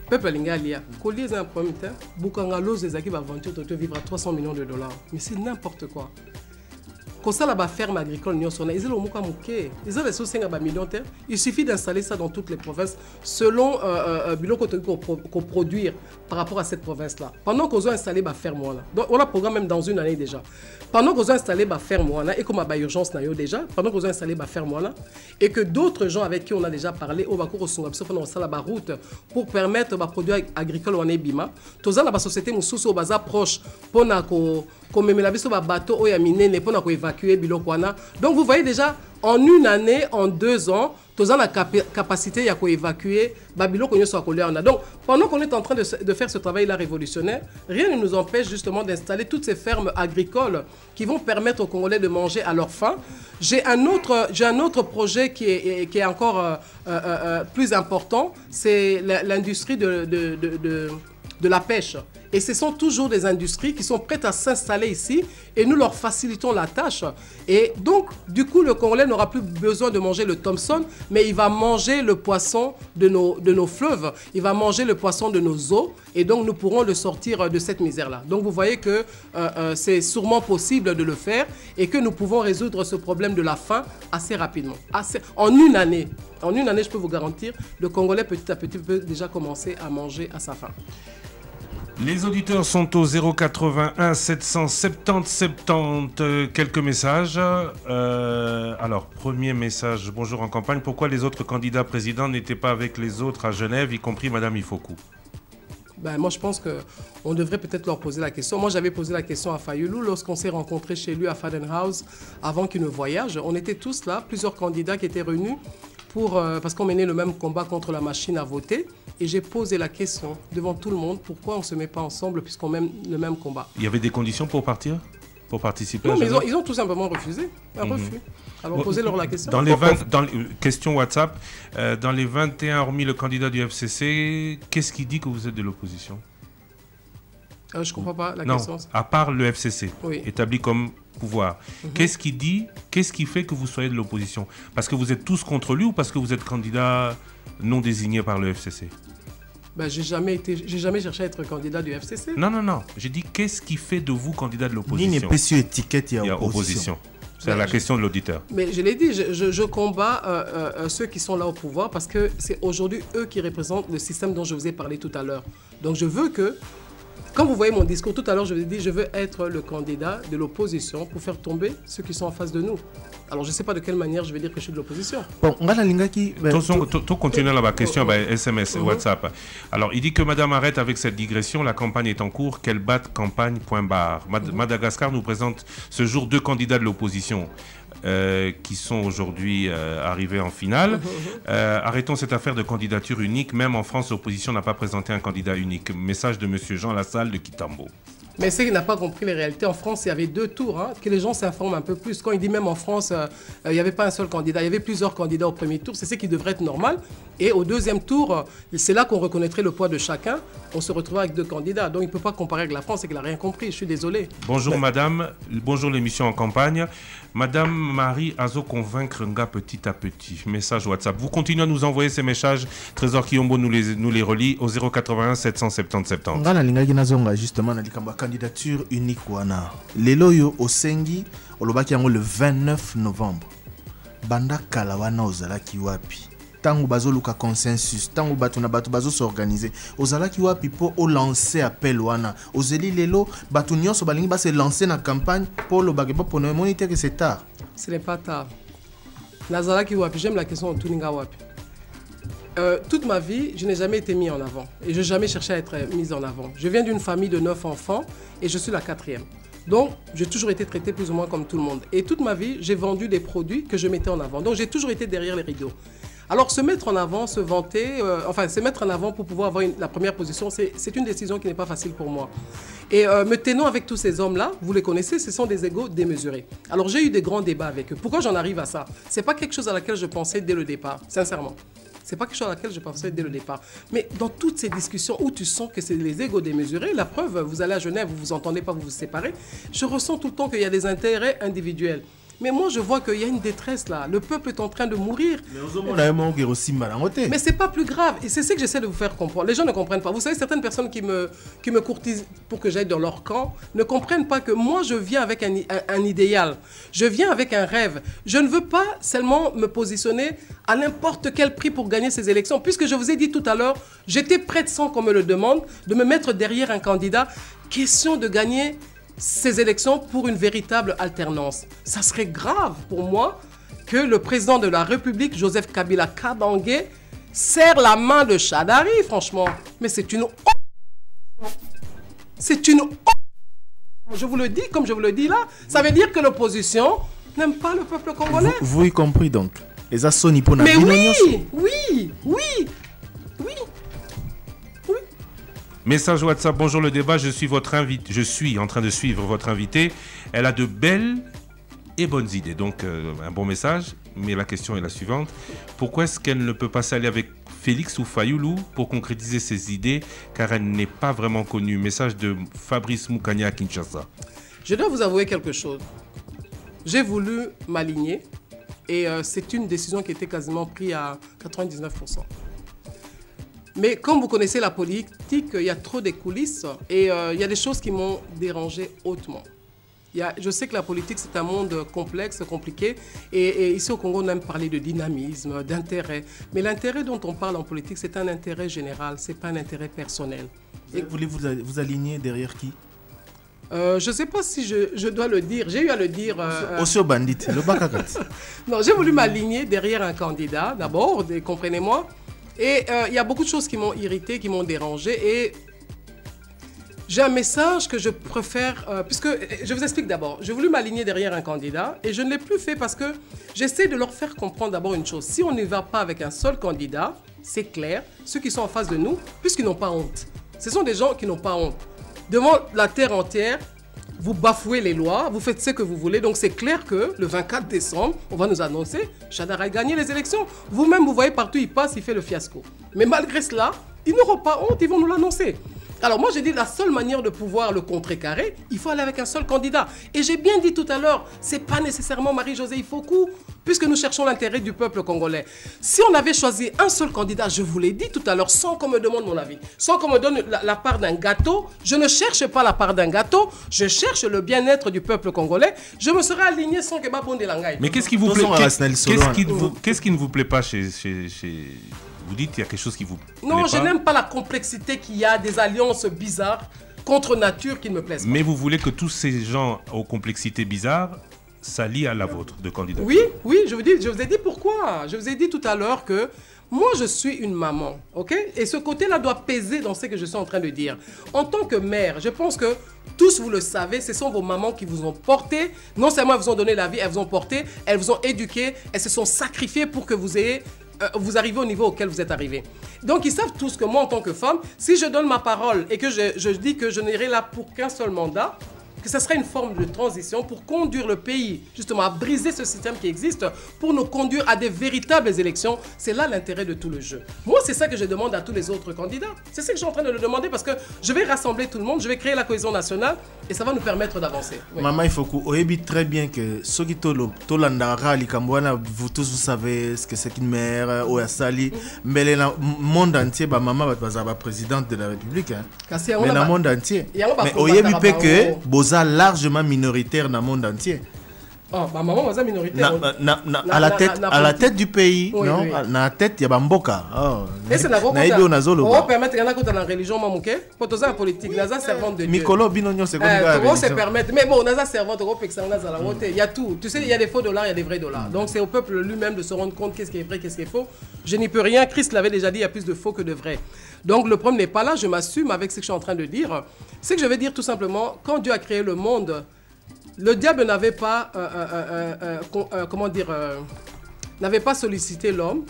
peuple lingalia collier c'est un problème terre bukangalo ezaki va vendre tu vivre à 300 millions de dollars mais c'est n'importe quoi. Quand ça la ferme agricole ils ont millions de terres. Il suffit d'installer ça dans toutes les provinces selon biloko qu'on produire par rapport à cette province là. Pendant qu'on a installé la ferme là. Donc on a programme même dans une année déjà. Pendant qu'on a installé la ferme là et comme à urgence déjà, pendant qu'on a installé la ferme là et que d'autres gens avec qui on a déjà parlé au Bakuro sont absolument ça la route pour permettre ba produits agricoles en Ebima. Tous la société mususu au bazar proche pour na ko comme la biso ba bateau o ya minene pour na ko évacuer biloko wana. Donc vous voyez déjà en une année, en 2 ans, tous la capacité à évacuer Babylone qu'on soit collé. Donc pendant qu'on est en train de faire ce travail-là révolutionnaire, rien ne nous empêche justement d'installer toutes ces fermes agricoles qui vont permettre aux Congolais de manger à leur faim. J'ai un autre projet qui est encore plus important, c'est l'industrie de la pêche. Et ce sont toujours des industries qui sont prêtes à s'installer ici et nous leur facilitons la tâche. Et donc, du coup, le Congolais n'aura plus besoin de manger le Thomson, mais il va manger le poisson de nos fleuves, il va manger le poisson de nos eaux et donc nous pourrons le sortir de cette misère-là. Donc, vous voyez que c'est sûrement possible de le faire et que nous pouvons résoudre ce problème de la faim assez rapidement. En une année, je peux vous garantir, le Congolais petit à petit peut déjà commencer à manger à sa faim. Les auditeurs sont au 081 770 70. Quelques messages. Alors, premier message. Bonjour en campagne. Pourquoi les autres candidats présidents n'étaient pas avec les autres à Genève, y compris Madame Ifoku? Moi, je pense qu'on devrait peut-être leur poser la question. Moi, j'avais posé la question à Fayoulou lorsqu'on s'est rencontrés chez lui à Fadenhouse avant qu'il ne voyage. On était tous là, plusieurs candidats qui étaient réunis parce qu'on menait le même combat contre la machine à voter. Et j'ai posé la question devant tout le monde, pourquoi on ne se met pas ensemble puisqu'on mène le même combat? Il y avait des conditions pour partir? Pour participer? Non, mais ils ont tout simplement refusé. Un refus. Alors posez-leur la question. Question WhatsApp, dans les 21, hormis le candidat du FCC, qu'est-ce qui dit que vous êtes de l'opposition? Je ne comprends pas la question. À part le FCC, établi comme pouvoir, qu'est-ce qui fait que vous soyez de l'opposition? Parce que vous êtes tous contre lui ou parce que vous êtes candidat non désigné par le FCC? J'ai jamais cherché à être candidat du FCC. Non. J'ai dit, qu'est-ce qui fait de vous candidat de l'opposition? Ni pas sur étiquette, il y a opposition. C'est la question de l'auditeur. Mais je l'ai dit, je combats ceux qui sont là au pouvoir parce que c'est aujourd'hui eux qui représentent le système dont je vous ai parlé tout à l'heure. Donc je veux que, quand vous voyez mon discours tout à l'heure, je vous ai dit, je veux être le candidat de l'opposition pour faire tomber ceux qui sont en face de nous. Alors je ne sais pas de quelle manière je vais dire que je suis de l'opposition. Bon, on va la lingaki. Tout continue la question, SMS, WhatsApp. Alors il dit que Madame arrête avec cette digression, la campagne est en cours, qu'elle batte campagne, point barre. Madagascar nous présente ce jour 2 candidats de l'opposition. Qui sont aujourd'hui arrivés en finale. Arrêtons cette affaire de candidature unique. Même en France, l'opposition n'a pas présenté un candidat unique. Message de Monsieur Jean Lassalle de Kitambo. Mais c'est qu'il n'a pas compris les réalités. En France, il y avait 2 tours. Que les gens s'informent un peu plus. Quand il dit même en France, il n'y avait pas un seul candidat. Il y avait plusieurs candidats au premier tour. C'est ce qui devrait être normal. Et au deuxième tour, c'est là qu'on reconnaîtrait le poids de chacun. On se retrouve avec 2 candidats. Donc il ne peut pas comparer avec la France et qu'il n'a rien compris. Je suis désolé. Bonjour madame. Bonjour l'émission en campagne. Madame Marie Azo convaincre Nga petit à petit. Message WhatsApp. Vous continuez à nous envoyer ces messages. Trésor Kiyombo nous les relie au 081 770 70. Nga na lingaki nazonga justement na likamba candidature unique wana. Lelo yo osengi olobaki yango le 29 novembre. Banda kala wana ozalaki wapi? Tango bazoluka consensus, tango batu na batu bazo s'organiser. Ozalaki wapi po o lancer appel wana. Ozeli lelo batu nyonso balingi ba se lancer na campagne pour le bagebo pour ne moniter que c'est tard. Ce n'est pas tard. Nazalaki wapi, j'aime la question de Tuninga wapi. Toute ma vie, je n'ai jamais été mis en avant et je n'ai jamais cherché à être mise en avant. Je viens d'une famille de 9 enfants et je suis la 4e. Donc, j'ai toujours été traité plus ou moins comme tout le monde. Et toute ma vie, j'ai vendu des produits que je mettais en avant. Donc, j'ai toujours été derrière les rideaux. Alors, se mettre en avant, se vanter, se mettre en avant pour pouvoir avoir la première position, c'est une décision qui n'est pas facile pour moi. Et me tenant avec tous ces hommes-là, vous les connaissez, ce sont des égos démesurés. Alors, j'ai eu des grands débats avec eux. Pourquoi j'en arrive à ça? Ce n'est pas quelque chose à laquelle je pensais dès le départ, sincèrement. Ce n'est pas quelque chose à laquelle je pensais dès le départ. Mais dans toutes ces discussions où tu sens que c'est les égos démesurés, la preuve, vous allez à Genève, vous ne vous entendez pas, vous vous séparez, je ressens tout le temps qu'il y a des intérêts individuels. Mais moi, je vois qu'il y a une détresse là. Le peuple est en train de mourir. Mais c'est pas plus grave. Et c'est ce que j'essaie de vous faire comprendre. Les gens ne comprennent pas. Vous savez, certaines personnes qui me courtisent pour que j'aille dans leur camp ne comprennent pas que moi, je viens avec un idéal. Je viens avec un rêve. Je ne veux pas seulement me positionner à n'importe quel prix pour gagner ces élections. Puisque je vous ai dit tout à l'heure, j'étais prête, sans qu'on me le demande, de me mettre derrière un candidat. Question de gagner ces élections pour une véritable alternance. Ça serait grave pour moi que le président de la République, Joseph Kabila Kabange, serre la main de Shadari, franchement. Mais c'est une honte. C'est une honte. Je vous le dis, comme je vous le dis là, ça veut dire que l'opposition n'aime pas le peuple congolais. Vous y compris donc. Mais oui. Message WhatsApp, bonjour le débat, je suis en train de suivre votre invité. Elle a de belles et bonnes idées, donc un bon message. Mais la question est la suivante. Pourquoi est-ce qu'elle ne peut pas s'allier avec Félix ou Fayoulou pour concrétiser ses idées, car elle n'est pas vraiment connue? Message de Fabrice Moukania à Kinshasa. Je dois vous avouer quelque chose. J'ai voulu m'aligner et c'est une décision qui était quasiment prise à 99%. Mais comme vous connaissez la politique, il y a trop de coulisses et il y a des choses qui m'ont dérangé hautement. Je sais que la politique, c'est un monde complexe, compliqué. Et ici au Congo, on aime parler de dynamisme, d'intérêt. Mais l'intérêt dont on parle en politique, c'est un intérêt général, ce n'est pas un intérêt personnel. Et vous voulez vous aligner derrière qui? Je ne sais pas si je dois le dire. J'ai eu à le dire. Osio Bandit, le Bakakat. Non, j'ai voulu m'aligner derrière un candidat, d'abord, comprenez-moi. Et il y a beaucoup de choses qui m'ont irrité, qui m'ont dérangé. Et j'ai un message que je préfère, puisque je vous explique d'abord. J'ai voulu m'aligner derrière un candidat et je ne l'ai plus fait parce que j'essaie de leur faire comprendre d'abord une chose. Si on ne va pas avec un seul candidat, c'est clair, ceux qui sont en face de nous, puisqu'ils n'ont pas honte. Ce sont des gens qui n'ont pas honte. Devant la terre entière, vous bafouez les lois, vous faites ce que vous voulez. Donc c'est clair que le 24 décembre, on va nous annoncer Shadari a gagné les élections. Vous-même, vous voyez partout, il passe, il fait le fiasco. Mais malgré cela, ils n'auront pas honte, ils vont nous l'annoncer. Alors moi, j'ai dit la seule manière de pouvoir le contrecarrer, il faut aller avec un seul candidat. Et j'ai bien dit tout à l'heure, ce n'est pas nécessairement Marie-Josée Ifoku, puisque nous cherchons l'intérêt du peuple congolais. Si on avait choisi un seul candidat, je vous l'ai dit tout à l'heure, sans qu'on me demande mon avis, sans qu'on me donne la part d'un gâteau, je ne cherche pas la part d'un gâteau, je cherche le bien-être du peuple congolais, je me serais aligné sans que Babon de Langaï. Mais qu'est-ce qui vous plaît? Qu'est-ce qui ne vous plaît pas chez... Vous dites qu'il y a quelque chose qui vous plaît pas. Non, je n'aime pas la complexité qu'il y a, des alliances bizarres contre nature qui ne me plaisent pas. Mais vous voulez que tous ces gens aux complexités bizarres s'allient à la vôtre de candidat? Oui, je vous ai dit pourquoi. Je vous ai dit tout à l'heure que moi, je suis une maman, ok? Et ce côté-là doit peser dans ce que je suis en train de dire. En tant que mère, je pense que tous, vous le savez, ce sont vos mamans qui vous ont porté. Non seulement elles vous ont donné la vie, elles vous ont porté, elles vous ont éduqué, elles se sont sacrifiées pour que vous arrivez au niveau auquel vous êtes arrivé. Donc, ils savent tous que moi, en tant que femme, si je donne ma parole et que je dis que je n'irai là pour qu'un seul mandat, que ce serait une forme de transition pour conduire le pays, justement, à briser ce système qui existe, pour nous conduire à des véritables élections. C'est là l'intérêt de tout le jeu. Moi, c'est ça que je demande à tous les autres candidats. C'est ça que je suis en train de le demander parce que je vais rassembler tout le monde, je vais créer la cohésion nationale et ça va nous permettre d'avancer. Oui. Maman, il faut qu'on évite très bien que ceux qui tolandara likambwana, vous tous vous savez ce que c'est qu'une mère ou Sali, mais le monde entier, maman va présidente de la République. Mais le monde entier. Mais au évite que largement minoritaire dans le monde entier. Oh, bah maman est minoritaire. À la tête du pays, oui, non, oui. À la tête il y a Bamboka. Et c'est la permettre qu'il y en a qui ont la religion mamouké, pour tous en politique, naza servante de Dieu. Mikolo binonyo c'est comme ça. Se permettre, mais bon, naza servante au que ça naza la montée. Il y a tout. Tu sais, il y a des faux dollars, il y a des vrais dollars. Donc c'est au peuple lui-même de se rendre compte qu'est-ce qui est vrai, qu'est-ce qui est faux. Je n'y peux rien. Christ l'avait déjà dit, il y a plus de faux que de vrais. Donc le problème n'est pas là. Je m'assume avec ce que je suis en train de dire. Ce que je vais dire tout simplement, quand Dieu a créé le monde, le diable n'avait pas, n'avait pas sollicité l'homme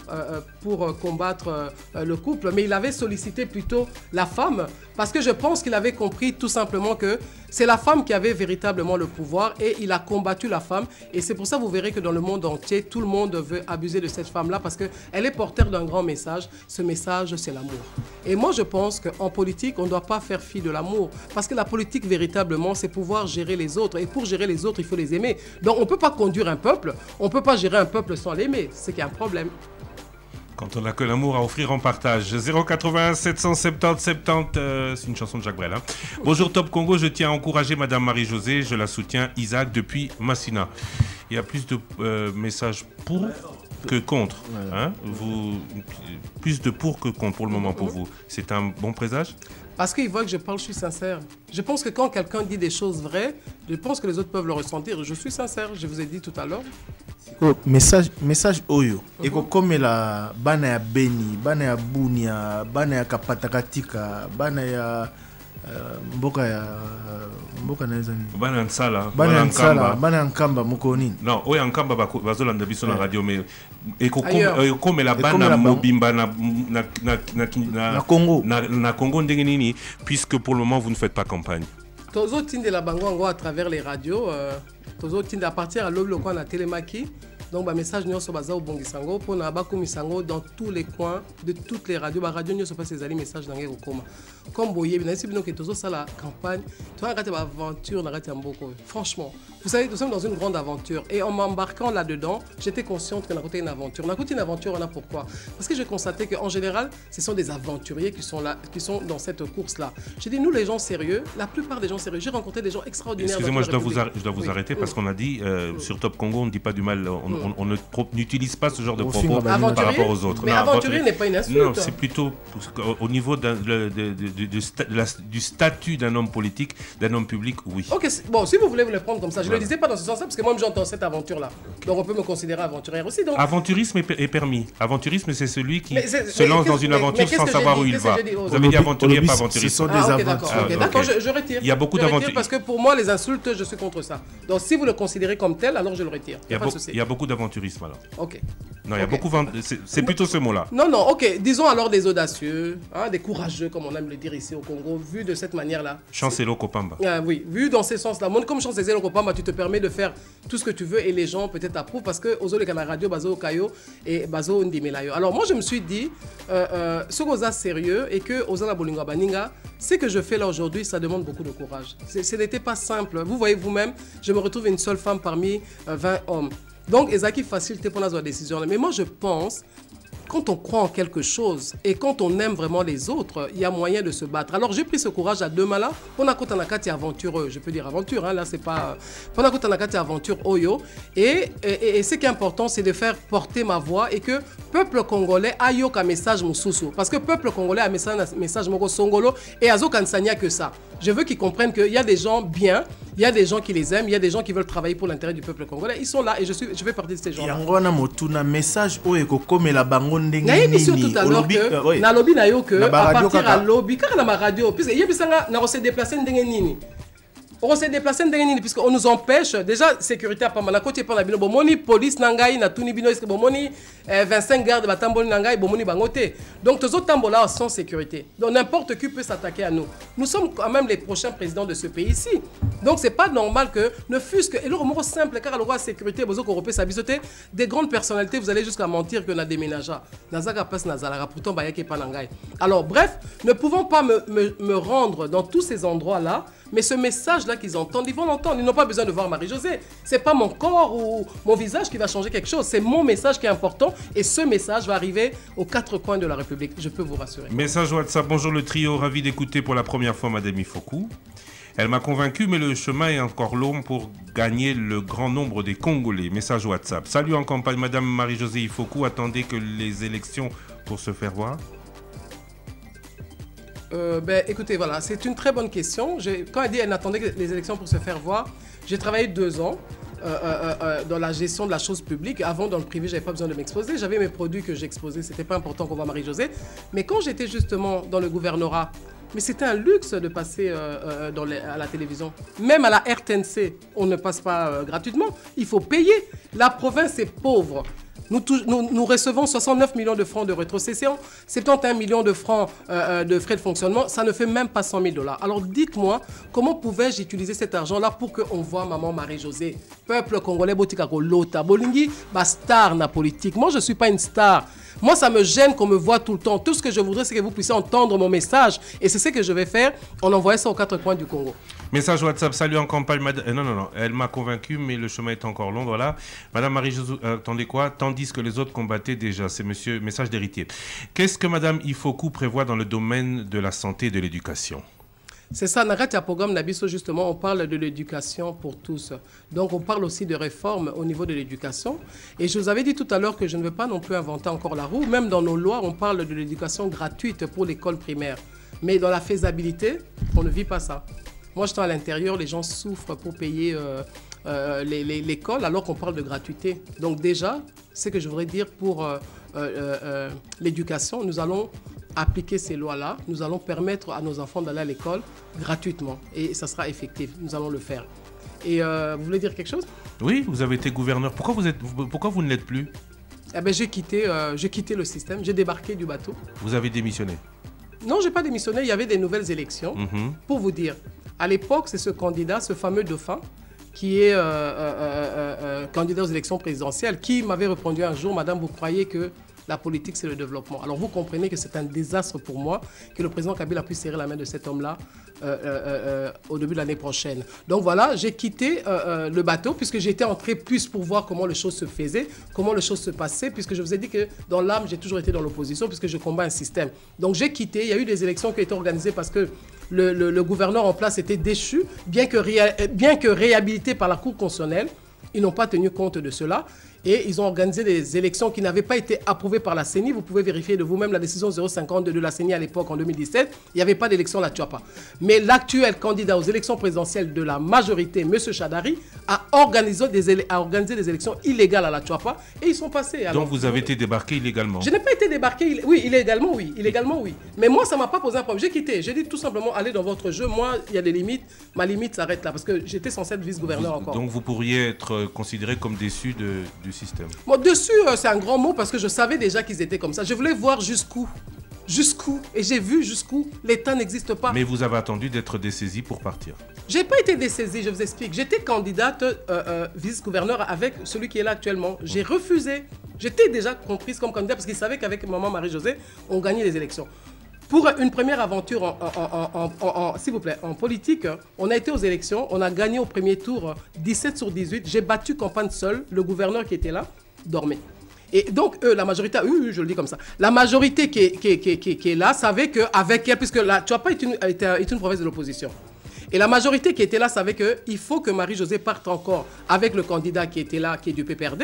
pour combattre le couple, mais il avait sollicité plutôt la femme, parce que je pense qu'il avait compris tout simplement que C'est la femme qui avait véritablement le pouvoir et il a combattu la femme. Et c'est pour ça que vous verrez que dans le monde entier, tout le monde veut abuser de cette femme-là parce qu'elle est porteur d'un grand message. Ce message, c'est l'amour. Et moi, je pense qu'en politique, on ne doit pas faire fi de l'amour. Parce que la politique, véritablement, c'est pouvoir gérer les autres. Et pour gérer les autres, il faut les aimer. Donc, on ne peut pas conduire un peuple. On ne peut pas gérer un peuple sans l'aimer. C'est qu'il y a un problème. Quand on n'a que l'amour à offrir en partage. 080 770 70, c'est une chanson de Jacques Brel. Hein. Bonjour Top Congo, je tiens à encourager Madame Marie-Josée, je la soutiens, Isaac, depuis Massina. Il y a plus de messages pour que contre. Hein. Plus de pour que contre pour le moment pour vous. C'est un bon présage? Parce qu'ils voient que je parle, je suis sincère. Je pense que quand quelqu'un dit des choses vraies, je pense que les autres peuvent le ressentir. Je suis sincère, je vous ai dit tout à l'heure. Oh, message oyo ekokomela bana ya Beni, bana ya Bunia, bana ya Kapatakatika, bana ya mboka na ezani bana Nsala, bana Nkamba mukoni. Non, oya Nkamba bazolanda biso na radio mais ekokomela bana mobimba na Congo. Na Congo ndenge nini puisque pour le moment vous ne faites pas campagne. Tozo tinde la bango à travers les radios, tozo tinde à partir à l'oblo quoi na télémaki. Donc ba message nyonso baza obongisango pour na bakumisango dans tous les coins de toutes les radios. Ba radio nyonso passe ces messages dans ngeko koma. Comme boye bina si bino ke tozo ça la campagne, toi ngate ba aventure na ngate mboko. Franchement, vous savez nous sommes dans une grande aventure et en m'embarquant là-dedans, j'étais consciente que na côté une aventure. Na côté une aventure on a pourquoi? Parce que j'ai constaté que en général, ce sont des aventuriers qui sont là, qui sont dans cette course là. J'ai dit nous les gens sérieux, la plupart des gens sérieux, j'ai rencontré des gens extraordinaires. Excusez-moi, je dois vous arrêter parce qu'on a dit sur Top Congo, on ne dit pas du mal, on n'utilise pas ce genre de propos par rapport aux autres. Mais non, aventurier n'est pas une insulte. Non, c'est plutôt au niveau du statut d'un homme politique, d'un homme public, oui. Ok, bon, si vous voulez vous le prendre comme ça, je ne le disais pas dans ce sens-là parce que moi j'entends cette aventure-là. Donc on peut me considérer aventurier aussi. Donc... Aventurisme est permis. Aventurisme, c'est celui qui se lance dans une aventure sans savoir où il va. Vous avez dit aventurier, pas aventurier. Ce sont des aventures. D'accord, je retire. Il y a beaucoup d'aventuriers. Parce que pour moi, les insultes, je suis contre ça. Donc si vous le considérez comme tel, alors je le retire. Il y a beaucoup d'aventurisme alors. Ok. Non, il y a beaucoup. C'est plutôt ce mot-là. Non, ok. Disons alors des audacieux, hein, des courageux, comme on aime le dire ici au Congo, vu de cette manière-là. Chancelo Kopamba. Oui, vu dans ces sens-là. Moi, comme Chancelo Kopamba, tu te permets de faire tout ce que tu veux et les gens peut-être approuvent parce que aux la radio, bazo kayo et bazo ndimelayo. Alors moi, je me suis dit, ce qu'on a sérieux et que Ozana Bolinga Baninga, ce que je fais là aujourd'hui, ça demande beaucoup de courage. Ce n'était pas simple. Vous voyez vous-même, je me retrouve une seule femme parmi 20 hommes. Donc, Ezaki facilité pour la décision. Mais moi, je pense, quand on croit en quelque chose et quand on aime vraiment les autres, il y a moyen de se battre. Alors, j'ai pris ce courage à deux mains là. On a côté nakati aventureux, je peux dire aventure, hein, là, c'est pas. On a côté nakati aventure oyo. Et ce qui est important, c'est de faire porter ma voix et que peuple congolais aille un message moussoussou. Parce que peuple congolais a un message moko songolo et azo kansanya que ça. Je veux qu'ils comprennent qu'il y a des gens bien, il y a des gens qui les aiment, il y a des gens qui veulent travailler pour l'intérêt du peuple congolais. Ils sont là et je fais partie de ces gens-là. Yangona motuna message oyo comme la bango ndenge nini. Nayebi sur tout à l'heure que na lobby na yo que à partir à lobby car na ma radio puisque yebisanga na se déplacer ndenge nini. On s'est déplacé puisqu'on nous empêche. Déjà, sécurité à pas mal. À côté, pas la bino. Bomoni, police, nangai, na tuni bino, bomoni, 25 gardes, batamboni, nangai, bomoni, bangote. Donc, tous autres tambola sans sécurité. Donc, n'importe qui peut s'attaquer à nous. Nous sommes quand même les prochains présidents de ce pays-ci. Donc, c'est pas normal que, ne fût-ce que, et le mot simple, car le roi sécurité, besoin qu'on repère sa bisoté, des grandes personnalités, vous allez jusqu'à mentir que na déménagé. Nazaka passe Nazala, pourtant, bayake pas nangai. Alors, bref, ne pouvons pas me rendre dans tous ces endroits-là. Mais ce message-là qu'ils entendent, ils vont l'entendre. Ils n'ont pas besoin de voir Marie-Josée. Ce n'est pas mon corps ou mon visage qui va changer quelque chose. C'est mon message qui est important. Et ce message va arriver aux quatre coins de la République. Je peux vous rassurer. Message WhatsApp. Bonjour le trio. Ravi d'écouter pour la première fois Madame Ifoku. Elle m'a convaincu, mais le chemin est encore long pour gagner le grand nombre des Congolais. Message WhatsApp. Salut en campagne, Madame Marie-Josée Ifoku. Attendez que les élections pour se faire voir. Écoutez, voilà, c'est une très bonne question. Quand elle dit qu'elle n'attendait que les élections pour se faire voir, j'ai travaillé 2 ans dans la gestion de la chose publique. Avant, dans le privé, je n'avais pas besoin de m'exposer. J'avais mes produits que j'exposais. Ce n'était pas important qu'on voit Marie-Josée. Mais quand j'étais justement dans le gouvernorat, mais c'était un luxe de passer à la télévision. Même à la RTNC, on ne passe pas gratuitement. Il faut payer. La province est pauvre. Nous recevons 69 millions de francs de rétrocession, 71 millions de francs de frais de fonctionnement. Ça ne fait même pas 100 000 $. Alors dites-moi, comment pouvais-je utiliser cet argent-là pour qu'on voit maman Marie-Josée, peuple congolais, Botikako Lota, Bolingi, star na politique. Moi, je ne suis pas une star. Moi, ça me gêne qu'on me voit tout le temps. Tout ce que je voudrais, c'est que vous puissiez entendre mon message. Et c'est ce que je vais faire en envoyant ça aux 4 coins du Congo. Message WhatsApp, salut en campagne. Non, elle m'a convaincu, mais le chemin est encore long. Voilà. Madame Marie-Josée, attendez quoi? Tandis que les autres combattaient déjà. C'est monsieur, message d'héritier. Qu'est-ce que Madame Ifoku prévoit dans le domaine de la santé et de l'éducation? C'est ça, Narati programme Nabiso, justement, on parle de l'éducation pour tous. Donc, on parle aussi de réformes au niveau de l'éducation. Et je vous avais dit tout à l'heure que je ne veux pas non plus inventer encore la roue. Même dans nos lois, on parle de l'éducation gratuite pour l'école primaire. Mais dans la faisabilité, on ne vit pas ça. Moi, je suis à l'intérieur, les gens souffrent pour payer l'école alors qu'on parle de gratuité. Donc déjà, ce que je voudrais dire pour l'éducation, nous allons appliquer ces lois-là, nous allons permettre à nos enfants d'aller à l'école gratuitement et ça sera effectif, nous allons le faire. Et vous voulez dire quelque chose? Oui, vous avez été gouverneur. Pourquoi vous ne l'êtes plus? Eh ben, j'ai quitté le système, j'ai débarqué du bateau. Vous avez démissionné? Non, je n'ai pas démissionné, il y avait des nouvelles élections. Pour vous dire, à l'époque, c'est ce candidat, ce fameux dauphin, qui est candidat aux élections présidentielles, qui m'avait répondu un jour, Madame, vous croyez que la politique, c'est le développement. Alors vous comprenez que c'est un désastre pour moi que le président Kabila puisse serrer la main de cet homme-là au début de l'année prochaine. Donc voilà, j'ai quitté le bateau puisque j'étais entré plus pour voir comment les choses se faisaient, comment les choses se passaient, puisque je vous ai dit que dans l'âme, j'ai toujours été dans l'opposition puisque je combats un système. Donc j'ai quitté, il y a eu des élections qui ont été organisées parce que le gouverneur en place était déchu, bien que réhabilité par la Cour constitutionnelle. Ils n'ont pas tenu compte de cela et ils ont organisé des élections qui n'avaient pas été approuvées par la CENI. Vous pouvez vérifier de vous-même la décision 052 de la CENI à l'époque en 2017. Il n'y avait pas d'élection là, tu vois pas. Mais l'actuel candidat aux élections présidentielles de la majorité, M. Chadari, a organisé des élections illégales à la Tchouapa et ils sont passés. Donc vous avez été débarqué illégalement? Je n'ai pas été débarqué, oui, illégalement, oui. Mais moi, ça ne m'a pas posé un problème. J'ai quitté. J'ai dit tout simplement, allez dans votre jeu. Moi, il y a des limites. Ma limite s'arrête là parce que j'étais censé être vice-gouverneur encore. Donc vous pourriez être considéré comme déçu du système? Bon, dessus, c'est un grand mot parce que je savais déjà qu'ils étaient comme ça. Je voulais voir jusqu'où. Et j'ai vu jusqu'où l'État n'existe pas. Mais vous avez attendu d'être dessaisi pour partir? J'ai pas été dessaisie, je vous explique. J'étais candidate vice-gouverneur avec celui qui est là actuellement. J'ai refusé. J'étais déjà comprise comme candidate parce qu'ils savaient qu'avec maman Marie-Josée, on gagnait les élections. Pour une première aventure s'il vous plaît, en politique, on a été aux élections, on a gagné au premier tour 17 sur 18. J'ai battu campagne seule, le gouverneur qui était là dormait. Et donc, la majorité, oui, je le dis comme ça, la majorité qui est là savait qu'avec elle, puisque la Tchouapa est une province de l'opposition, et la majorité qui était là savait qu'il faut que Marie-Josée parte encore avec le candidat qui était là, qui est du PPRD,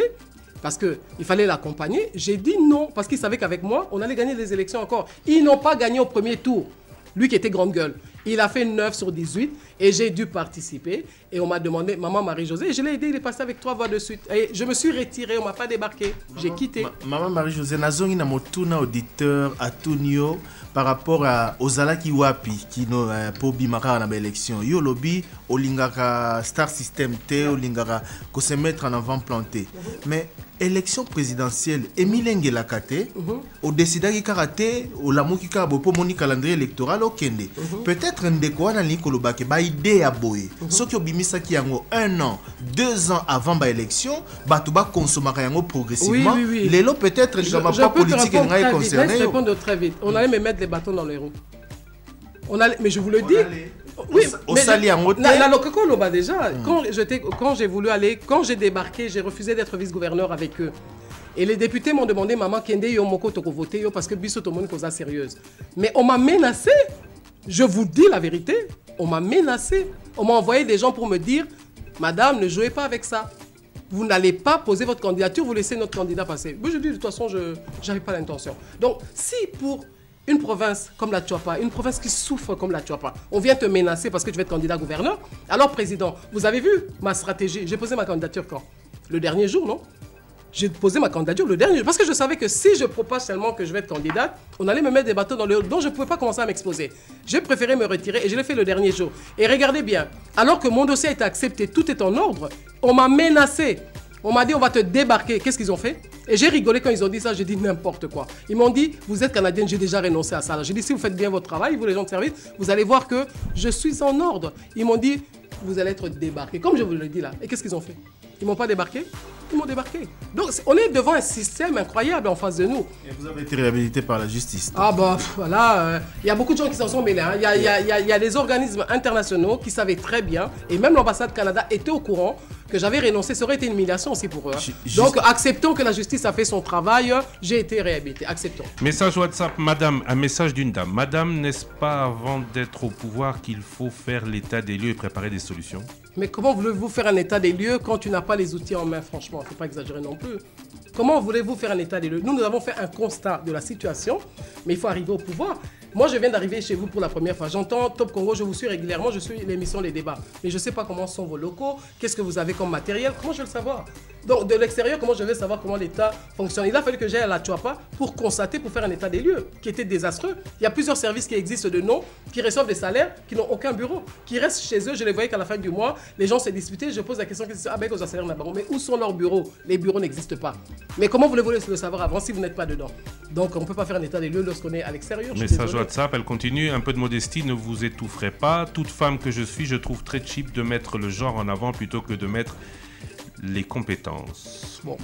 parce qu'il fallait l'accompagner. J'ai dit non, parce qu'ils savaient qu'avec moi, on allait gagner les élections encore. Ils n'ont pas gagné au premier tour. Lui qui était grande gueule, il a fait 9 sur 18 et j'ai dû participer. Et on m'a demandé, maman Marie-Josée, et je l'ai aidé, il est passé avec 3 voix de suite. Et je me suis retiré, on ne m'a pas débarqué. J'ai quitté. Maman Marie-Josée, nazongi na motuna auditeur à Tunio par rapport aux Alaki Wapi qui n'ont pas bimaka na élection. Yo lobby, olingaka Star System T, olingaka ko se mettre en avant planté. Mais élection présidentielle, Emile Lakate, au décidé qui karaté, au lamu qui karabo pour moni calendrier électoral au Kende. Peut-être un déco na likolobake ba idée à boy. Ce qui obimisa qui yango 1 an, 2 ans avant ba élection, batuba consommer yango progressivement. Oui. Les lots peut-être je pas politique n'est concerné. Je répondre très vite. On allait me mettre les bâtons dans les roues. Mais je vous le dis. Oui, mais déjà, quand j'ai voulu aller, quand j'ai débarqué, j'ai refusé d'être vice-gouverneur avec eux. Et les députés m'ont demandé, maman, Kende, yo moko toko voter yo parce que biso to moni cause sérieuse. Mais on m'a menacé. Je vous dis la vérité, on m'a menacé. On m'a envoyé des gens pour me dire, madame, ne jouez pas avec ça. Vous n'allez pas poser votre candidature, vous laissez notre candidat passer. Mais je dis, de toute façon, je n'avais pas l'intention. Donc, si pour une province comme la Tchouapa, une province qui souffre comme la Tchouapa, on vient te menacer parce que tu vas être candidat gouverneur. Alors, président, vous avez vu ma stratégie? J'ai posé ma candidature quand? Le dernier jour, non? J'ai posé ma candidature le dernier jour parce que je savais que si je propose seulement que je vais être candidate, on allait me mettre des bâtons dans le haut, donc je ne pouvais pas commencer à m'exposer. J'ai préféré me retirer et je l'ai fait le dernier jour. Et regardez bien, alors que mon dossier a été accepté, tout est en ordre, on m'a menacé. On m'a dit on va te débarquer. Qu'est-ce qu'ils ont fait? Et j'ai rigolé quand ils ont dit ça, j'ai dit n'importe quoi. Ils m'ont dit, vous êtes Canadienne, j'ai déjà renoncé à ça. J'ai dit, si vous faites bien votre travail, vous les gens de service, vous allez voir que je suis en ordre. Ils m'ont dit, vous allez être débarqués. Comme je vous l'ai dit là. Et qu'est-ce qu'ils ont fait? Ils ne m'ont pas débarqué? Ils m'ont débarqué. Donc on est devant un système incroyable en face de nous. Et vous avez été réhabilité par la justice. Ah bah voilà, il y a beaucoup de gens qui s'en sont mêlés. Hein. Il y a des organismes internationaux qui savaient très bien, et même l'ambassade Canada était au courant que j'avais renoncé. Ça aurait été une humiliation aussi pour eux. Hein. Donc acceptons que la justice a fait son travail, j'ai été réhabilité, acceptons. Message WhatsApp, madame, un message d'une dame. Madame, n'est-ce pas avant d'être au pouvoir qu'il faut faire l'état des lieux et préparer des solutions? Mais comment voulez-vous faire un état des lieux quand tu n'as pas les outils en main, franchement? Il ne faut pas exagérer non plus. Comment voulez-vous faire un état des lieux? Nous avons fait un constat de la situation, mais il faut arriver au pouvoir. Moi, je viens d'arriver chez vous pour la première fois. J'entends Top Congo, je vous suis régulièrement, je suis l'émission Les Débats. Mais je ne sais pas comment sont vos locaux, qu'est-ce que vous avez comme matériel, comment je vais le savoir? Donc, de l'extérieur, comment je vais savoir comment l'État fonctionne? Il a fallu que j'aille à la Tchouapa pour constater, pour faire un état des lieux qui était désastreux. Il y a plusieurs services qui existent de nom, qui reçoivent des salaires, qui n'ont aucun bureau, qui restent chez eux. Je les voyais qu'à la fin du mois, les gens se disputaient. Je pose la question, ah ben, aux salaires d'abord. Mais où sont leurs bureaux? Les bureaux n'existent pas. Mais comment voulez-vous le savoir avant si vous n'êtes pas dedans? Donc, on ne peut pas faire un état des lieux lorsqu'on est à l'extérieur. Message WhatsApp, elle continue. Un peu de modestie, ne vous étoufferez pas. Toute femme que je suis, je trouve très cheap de mettre le genre en avant plutôt que de mettre les compétences. Bon,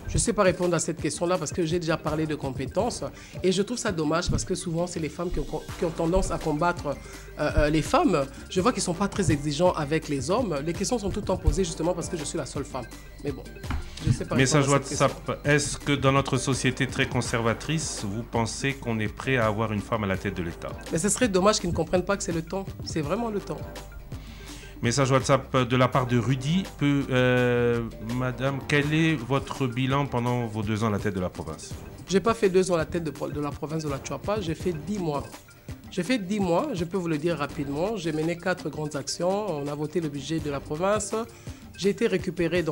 je ne sais pas répondre à cette question-là parce que j'ai déjà parlé de compétences et je trouve ça dommage parce que souvent c'est les femmes qui ont tendance à combattre les femmes. Je vois qu'ils ne sont pas très exigeants avec les hommes. Les questions sont tout le temps posées justement parce que je suis la seule femme. Mais bon, je ne sais pas. Message WhatsApp, est-ce que dans notre société très conservatrice, vous pensez qu'on est prêt à avoir une femme à la tête de l'État? Mais ce serait dommage qu'ils ne comprennent pas que c'est le temps. C'est vraiment le temps. Message WhatsApp de la part de Rudy. Madame, quel est votre bilan pendant vos 2 ans à la tête de la province? Je n'ai pas fait 2 ans à la tête de la province de la Tchouapa, j'ai fait 10 mois. J'ai fait 10 mois, je peux vous le dire rapidement. J'ai mené 4 grandes actions. On a voté le budget de la province. J'ai été récupéré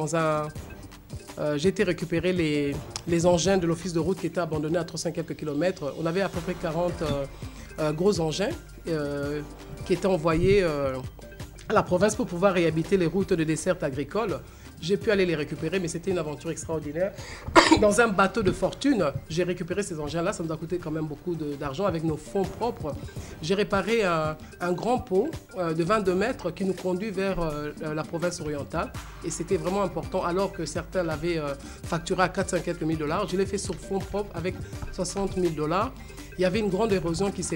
les engins de l'office de route qui étaient abandonnés à 300 quelques kilomètres. On avait à peu près 40 gros engins qui étaient envoyés à la province pour pouvoir réhabiliter les routes de dessert agricole. J'ai pu aller les récupérer, mais c'était une aventure extraordinaire. Dans un bateau de fortune, j'ai récupéré ces engins-là. Ça nous a coûté quand même beaucoup d'argent avec nos fonds propres. J'ai réparé un grand pont de 22 mètres qui nous conduit vers la province orientale. Et c'était vraiment important, alors que certains l'avaient facturé à 400 quelques mille $. Je l'ai fait sur fonds propres avec 60 000 $. Il y avait une grande érosion qui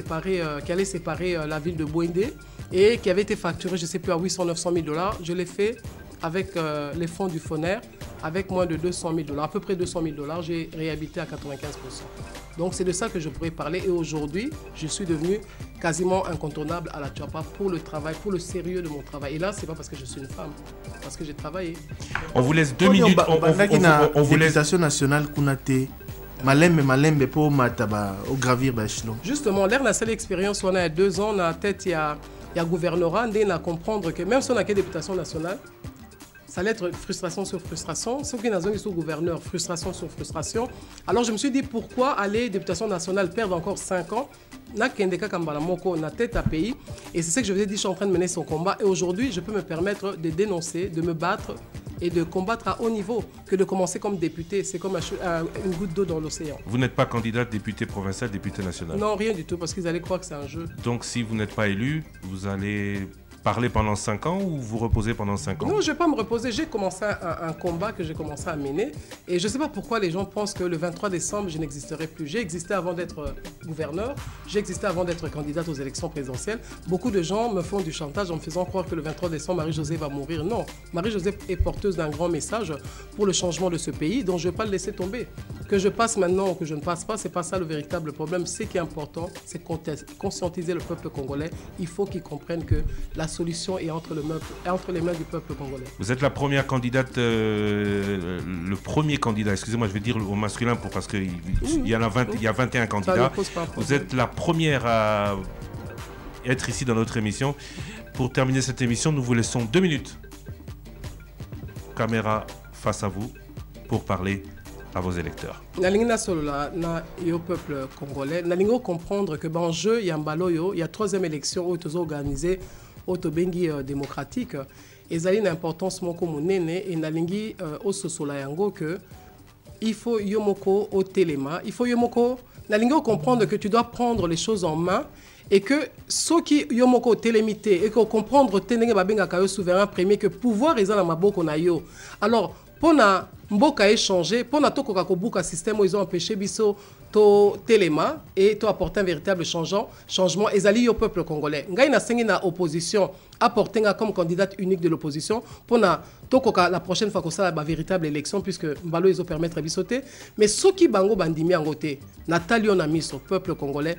allait séparer la ville de Bouindé et qui avait été facturée, je ne sais plus, à 800-900 000 $. Je l'ai fait avec les fonds du FONER, avec moins de 200 000 $, à peu près 200 000 $, j'ai réhabilité à 95%. Donc c'est de ça que je pourrais parler. Et aujourd'hui, je suis devenu quasiment incontournable à la Tchouapa pour le travail, pour le sérieux de mon travail. Et là, ce n'est pas parce que je suis une femme, parce que j'ai travaillé. On vous laisse 2 minutes. On vous laisse l'éducation nationale Kounate. Malembe pour mataba au gravir échelon. Justement, l'air la seule expérience on a 2 ans, on a tête il y a gouvernorat, on a comprendre que même si on a que députation nationale, ça allait être frustration sur frustration. Ceux qui n'ont sont gouverneurs, frustration sur frustration. Alors je me suis dit pourquoi aller députation nationale perdre encore 5 ans. Na Kendeka Kambala Moko, na tête à pays. Et c'est ce que je vous ai dit, je suis en train de mener son combat. Et aujourd'hui, je peux me permettre de dénoncer, de me battre et de combattre à haut niveau que de commencer comme député. C'est comme une goutte d'eau dans l'océan. Vous n'êtes pas candidate député provincial, député national? Non, rien du tout, parce qu'ils allaient croire que c'est un jeu. Donc si vous n'êtes pas élu, vous allez parler pendant 5 ans ou vous reposez pendant 5 ans? Non, je ne vais pas me reposer. J'ai commencé un combat que j'ai commencé à mener. Et je ne sais pas pourquoi les gens pensent que le 23 décembre, je n'existerai plus. J'ai existé avant d'être gouverneur. J'ai existé avant d'être candidate aux élections présidentielles. Beaucoup de gens me font du chantage en me faisant croire que le 23 décembre, Marie-Josée va mourir. Non, Marie-Josée est porteuse d'un grand message pour le changement de ce pays, donc je ne vais pas le laisser tomber. Que je passe maintenant ou que je ne passe pas, ce n'est pas ça le véritable problème. Ce qui est important, c'est conscientiser le peuple congolais. Il faut qu'ils comprennent que la solution est entre les mains du peuple congolais. Vous êtes la première candidate, le premier candidat, excusez-moi, je vais dire au masculin parce qu'il y a 21 candidats. Vous êtes la première à être ici dans notre émission. Pour terminer cette émission, nous vous laissons 2 minutes. Caméra face à vous pour parler à vos électeurs. Au peuple congolais, nous comprendre que dans le jeu, il y a un baloyo, il y a 3e élection où ils ont organisé au Tobengi démocratique. Et ça a une importance mon comme nene et nalingi au sosola yango que il faut yomoko au téléma, il faut yomoko nalingo comprendre que tu dois prendre les choses en main et que ceux qui yomoko télémité et que comprendre tenenge babenga kayo souverain premier que pouvoir est dans maboko na yo. Alors pour na mboka échanger, pour na toko kakobuka système où ils ont empêché biso to téléma et to apporter un véritable changement ezali au peuple congolais. Ngai na sengi na opposition apporter comme candidate unique de l'opposition pour na toko la prochaine fois que ça la véritable élection puisque mbalo ils ont permettre bisoter mais ceux qui bango bandimi angote Nathalie on a mis au peuple congolais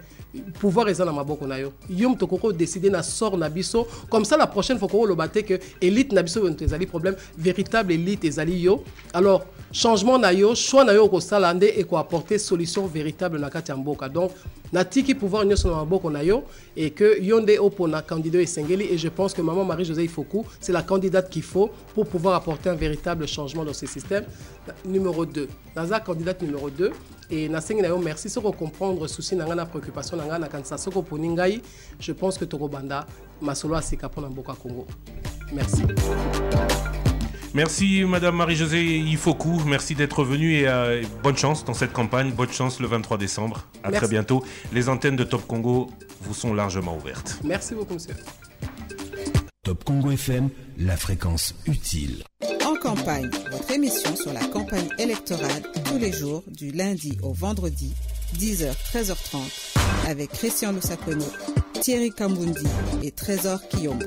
pouvoir est dans maboko na yo. Yom toko décider na sort na biso comme ça la prochaine fois qu'on le batte que élite na biso ezali problème véritable élite ezali yo. Alors changement na yo, choix na yo ko salande et ko apporter solution véritable na kati mboka. Donc natiki pouvoir nyoso na maboko na yo et que yonde opona candidat esengeli et je pense que maman Marie-Josée Ifoku c'est la candidate qu'il faut pour pouvoir apporter un véritable changement dans ce système. Numéro 2. Naza candidate numéro 2 et nasengi na yo merci soko comprendre souci na ngana préoccupation na ngana kanisa soko poningai je pense que toko banda masolo asika pona mboka Congo. Merci. Merci Madame Marie-Josée Ifoku, merci d'être venue et bonne chance dans cette campagne, bonne chance le 23 décembre. À très bientôt. Les antennes de Top Congo vous sont largement ouvertes. Merci beaucoup monsieur. Top Congo FM, la fréquence utile. En campagne, votre émission sur la campagne électorale tous les jours du lundi au vendredi 10h 13h30 avec Christian Lusakono, Thierry Kambundi et Trésor Kiyombo.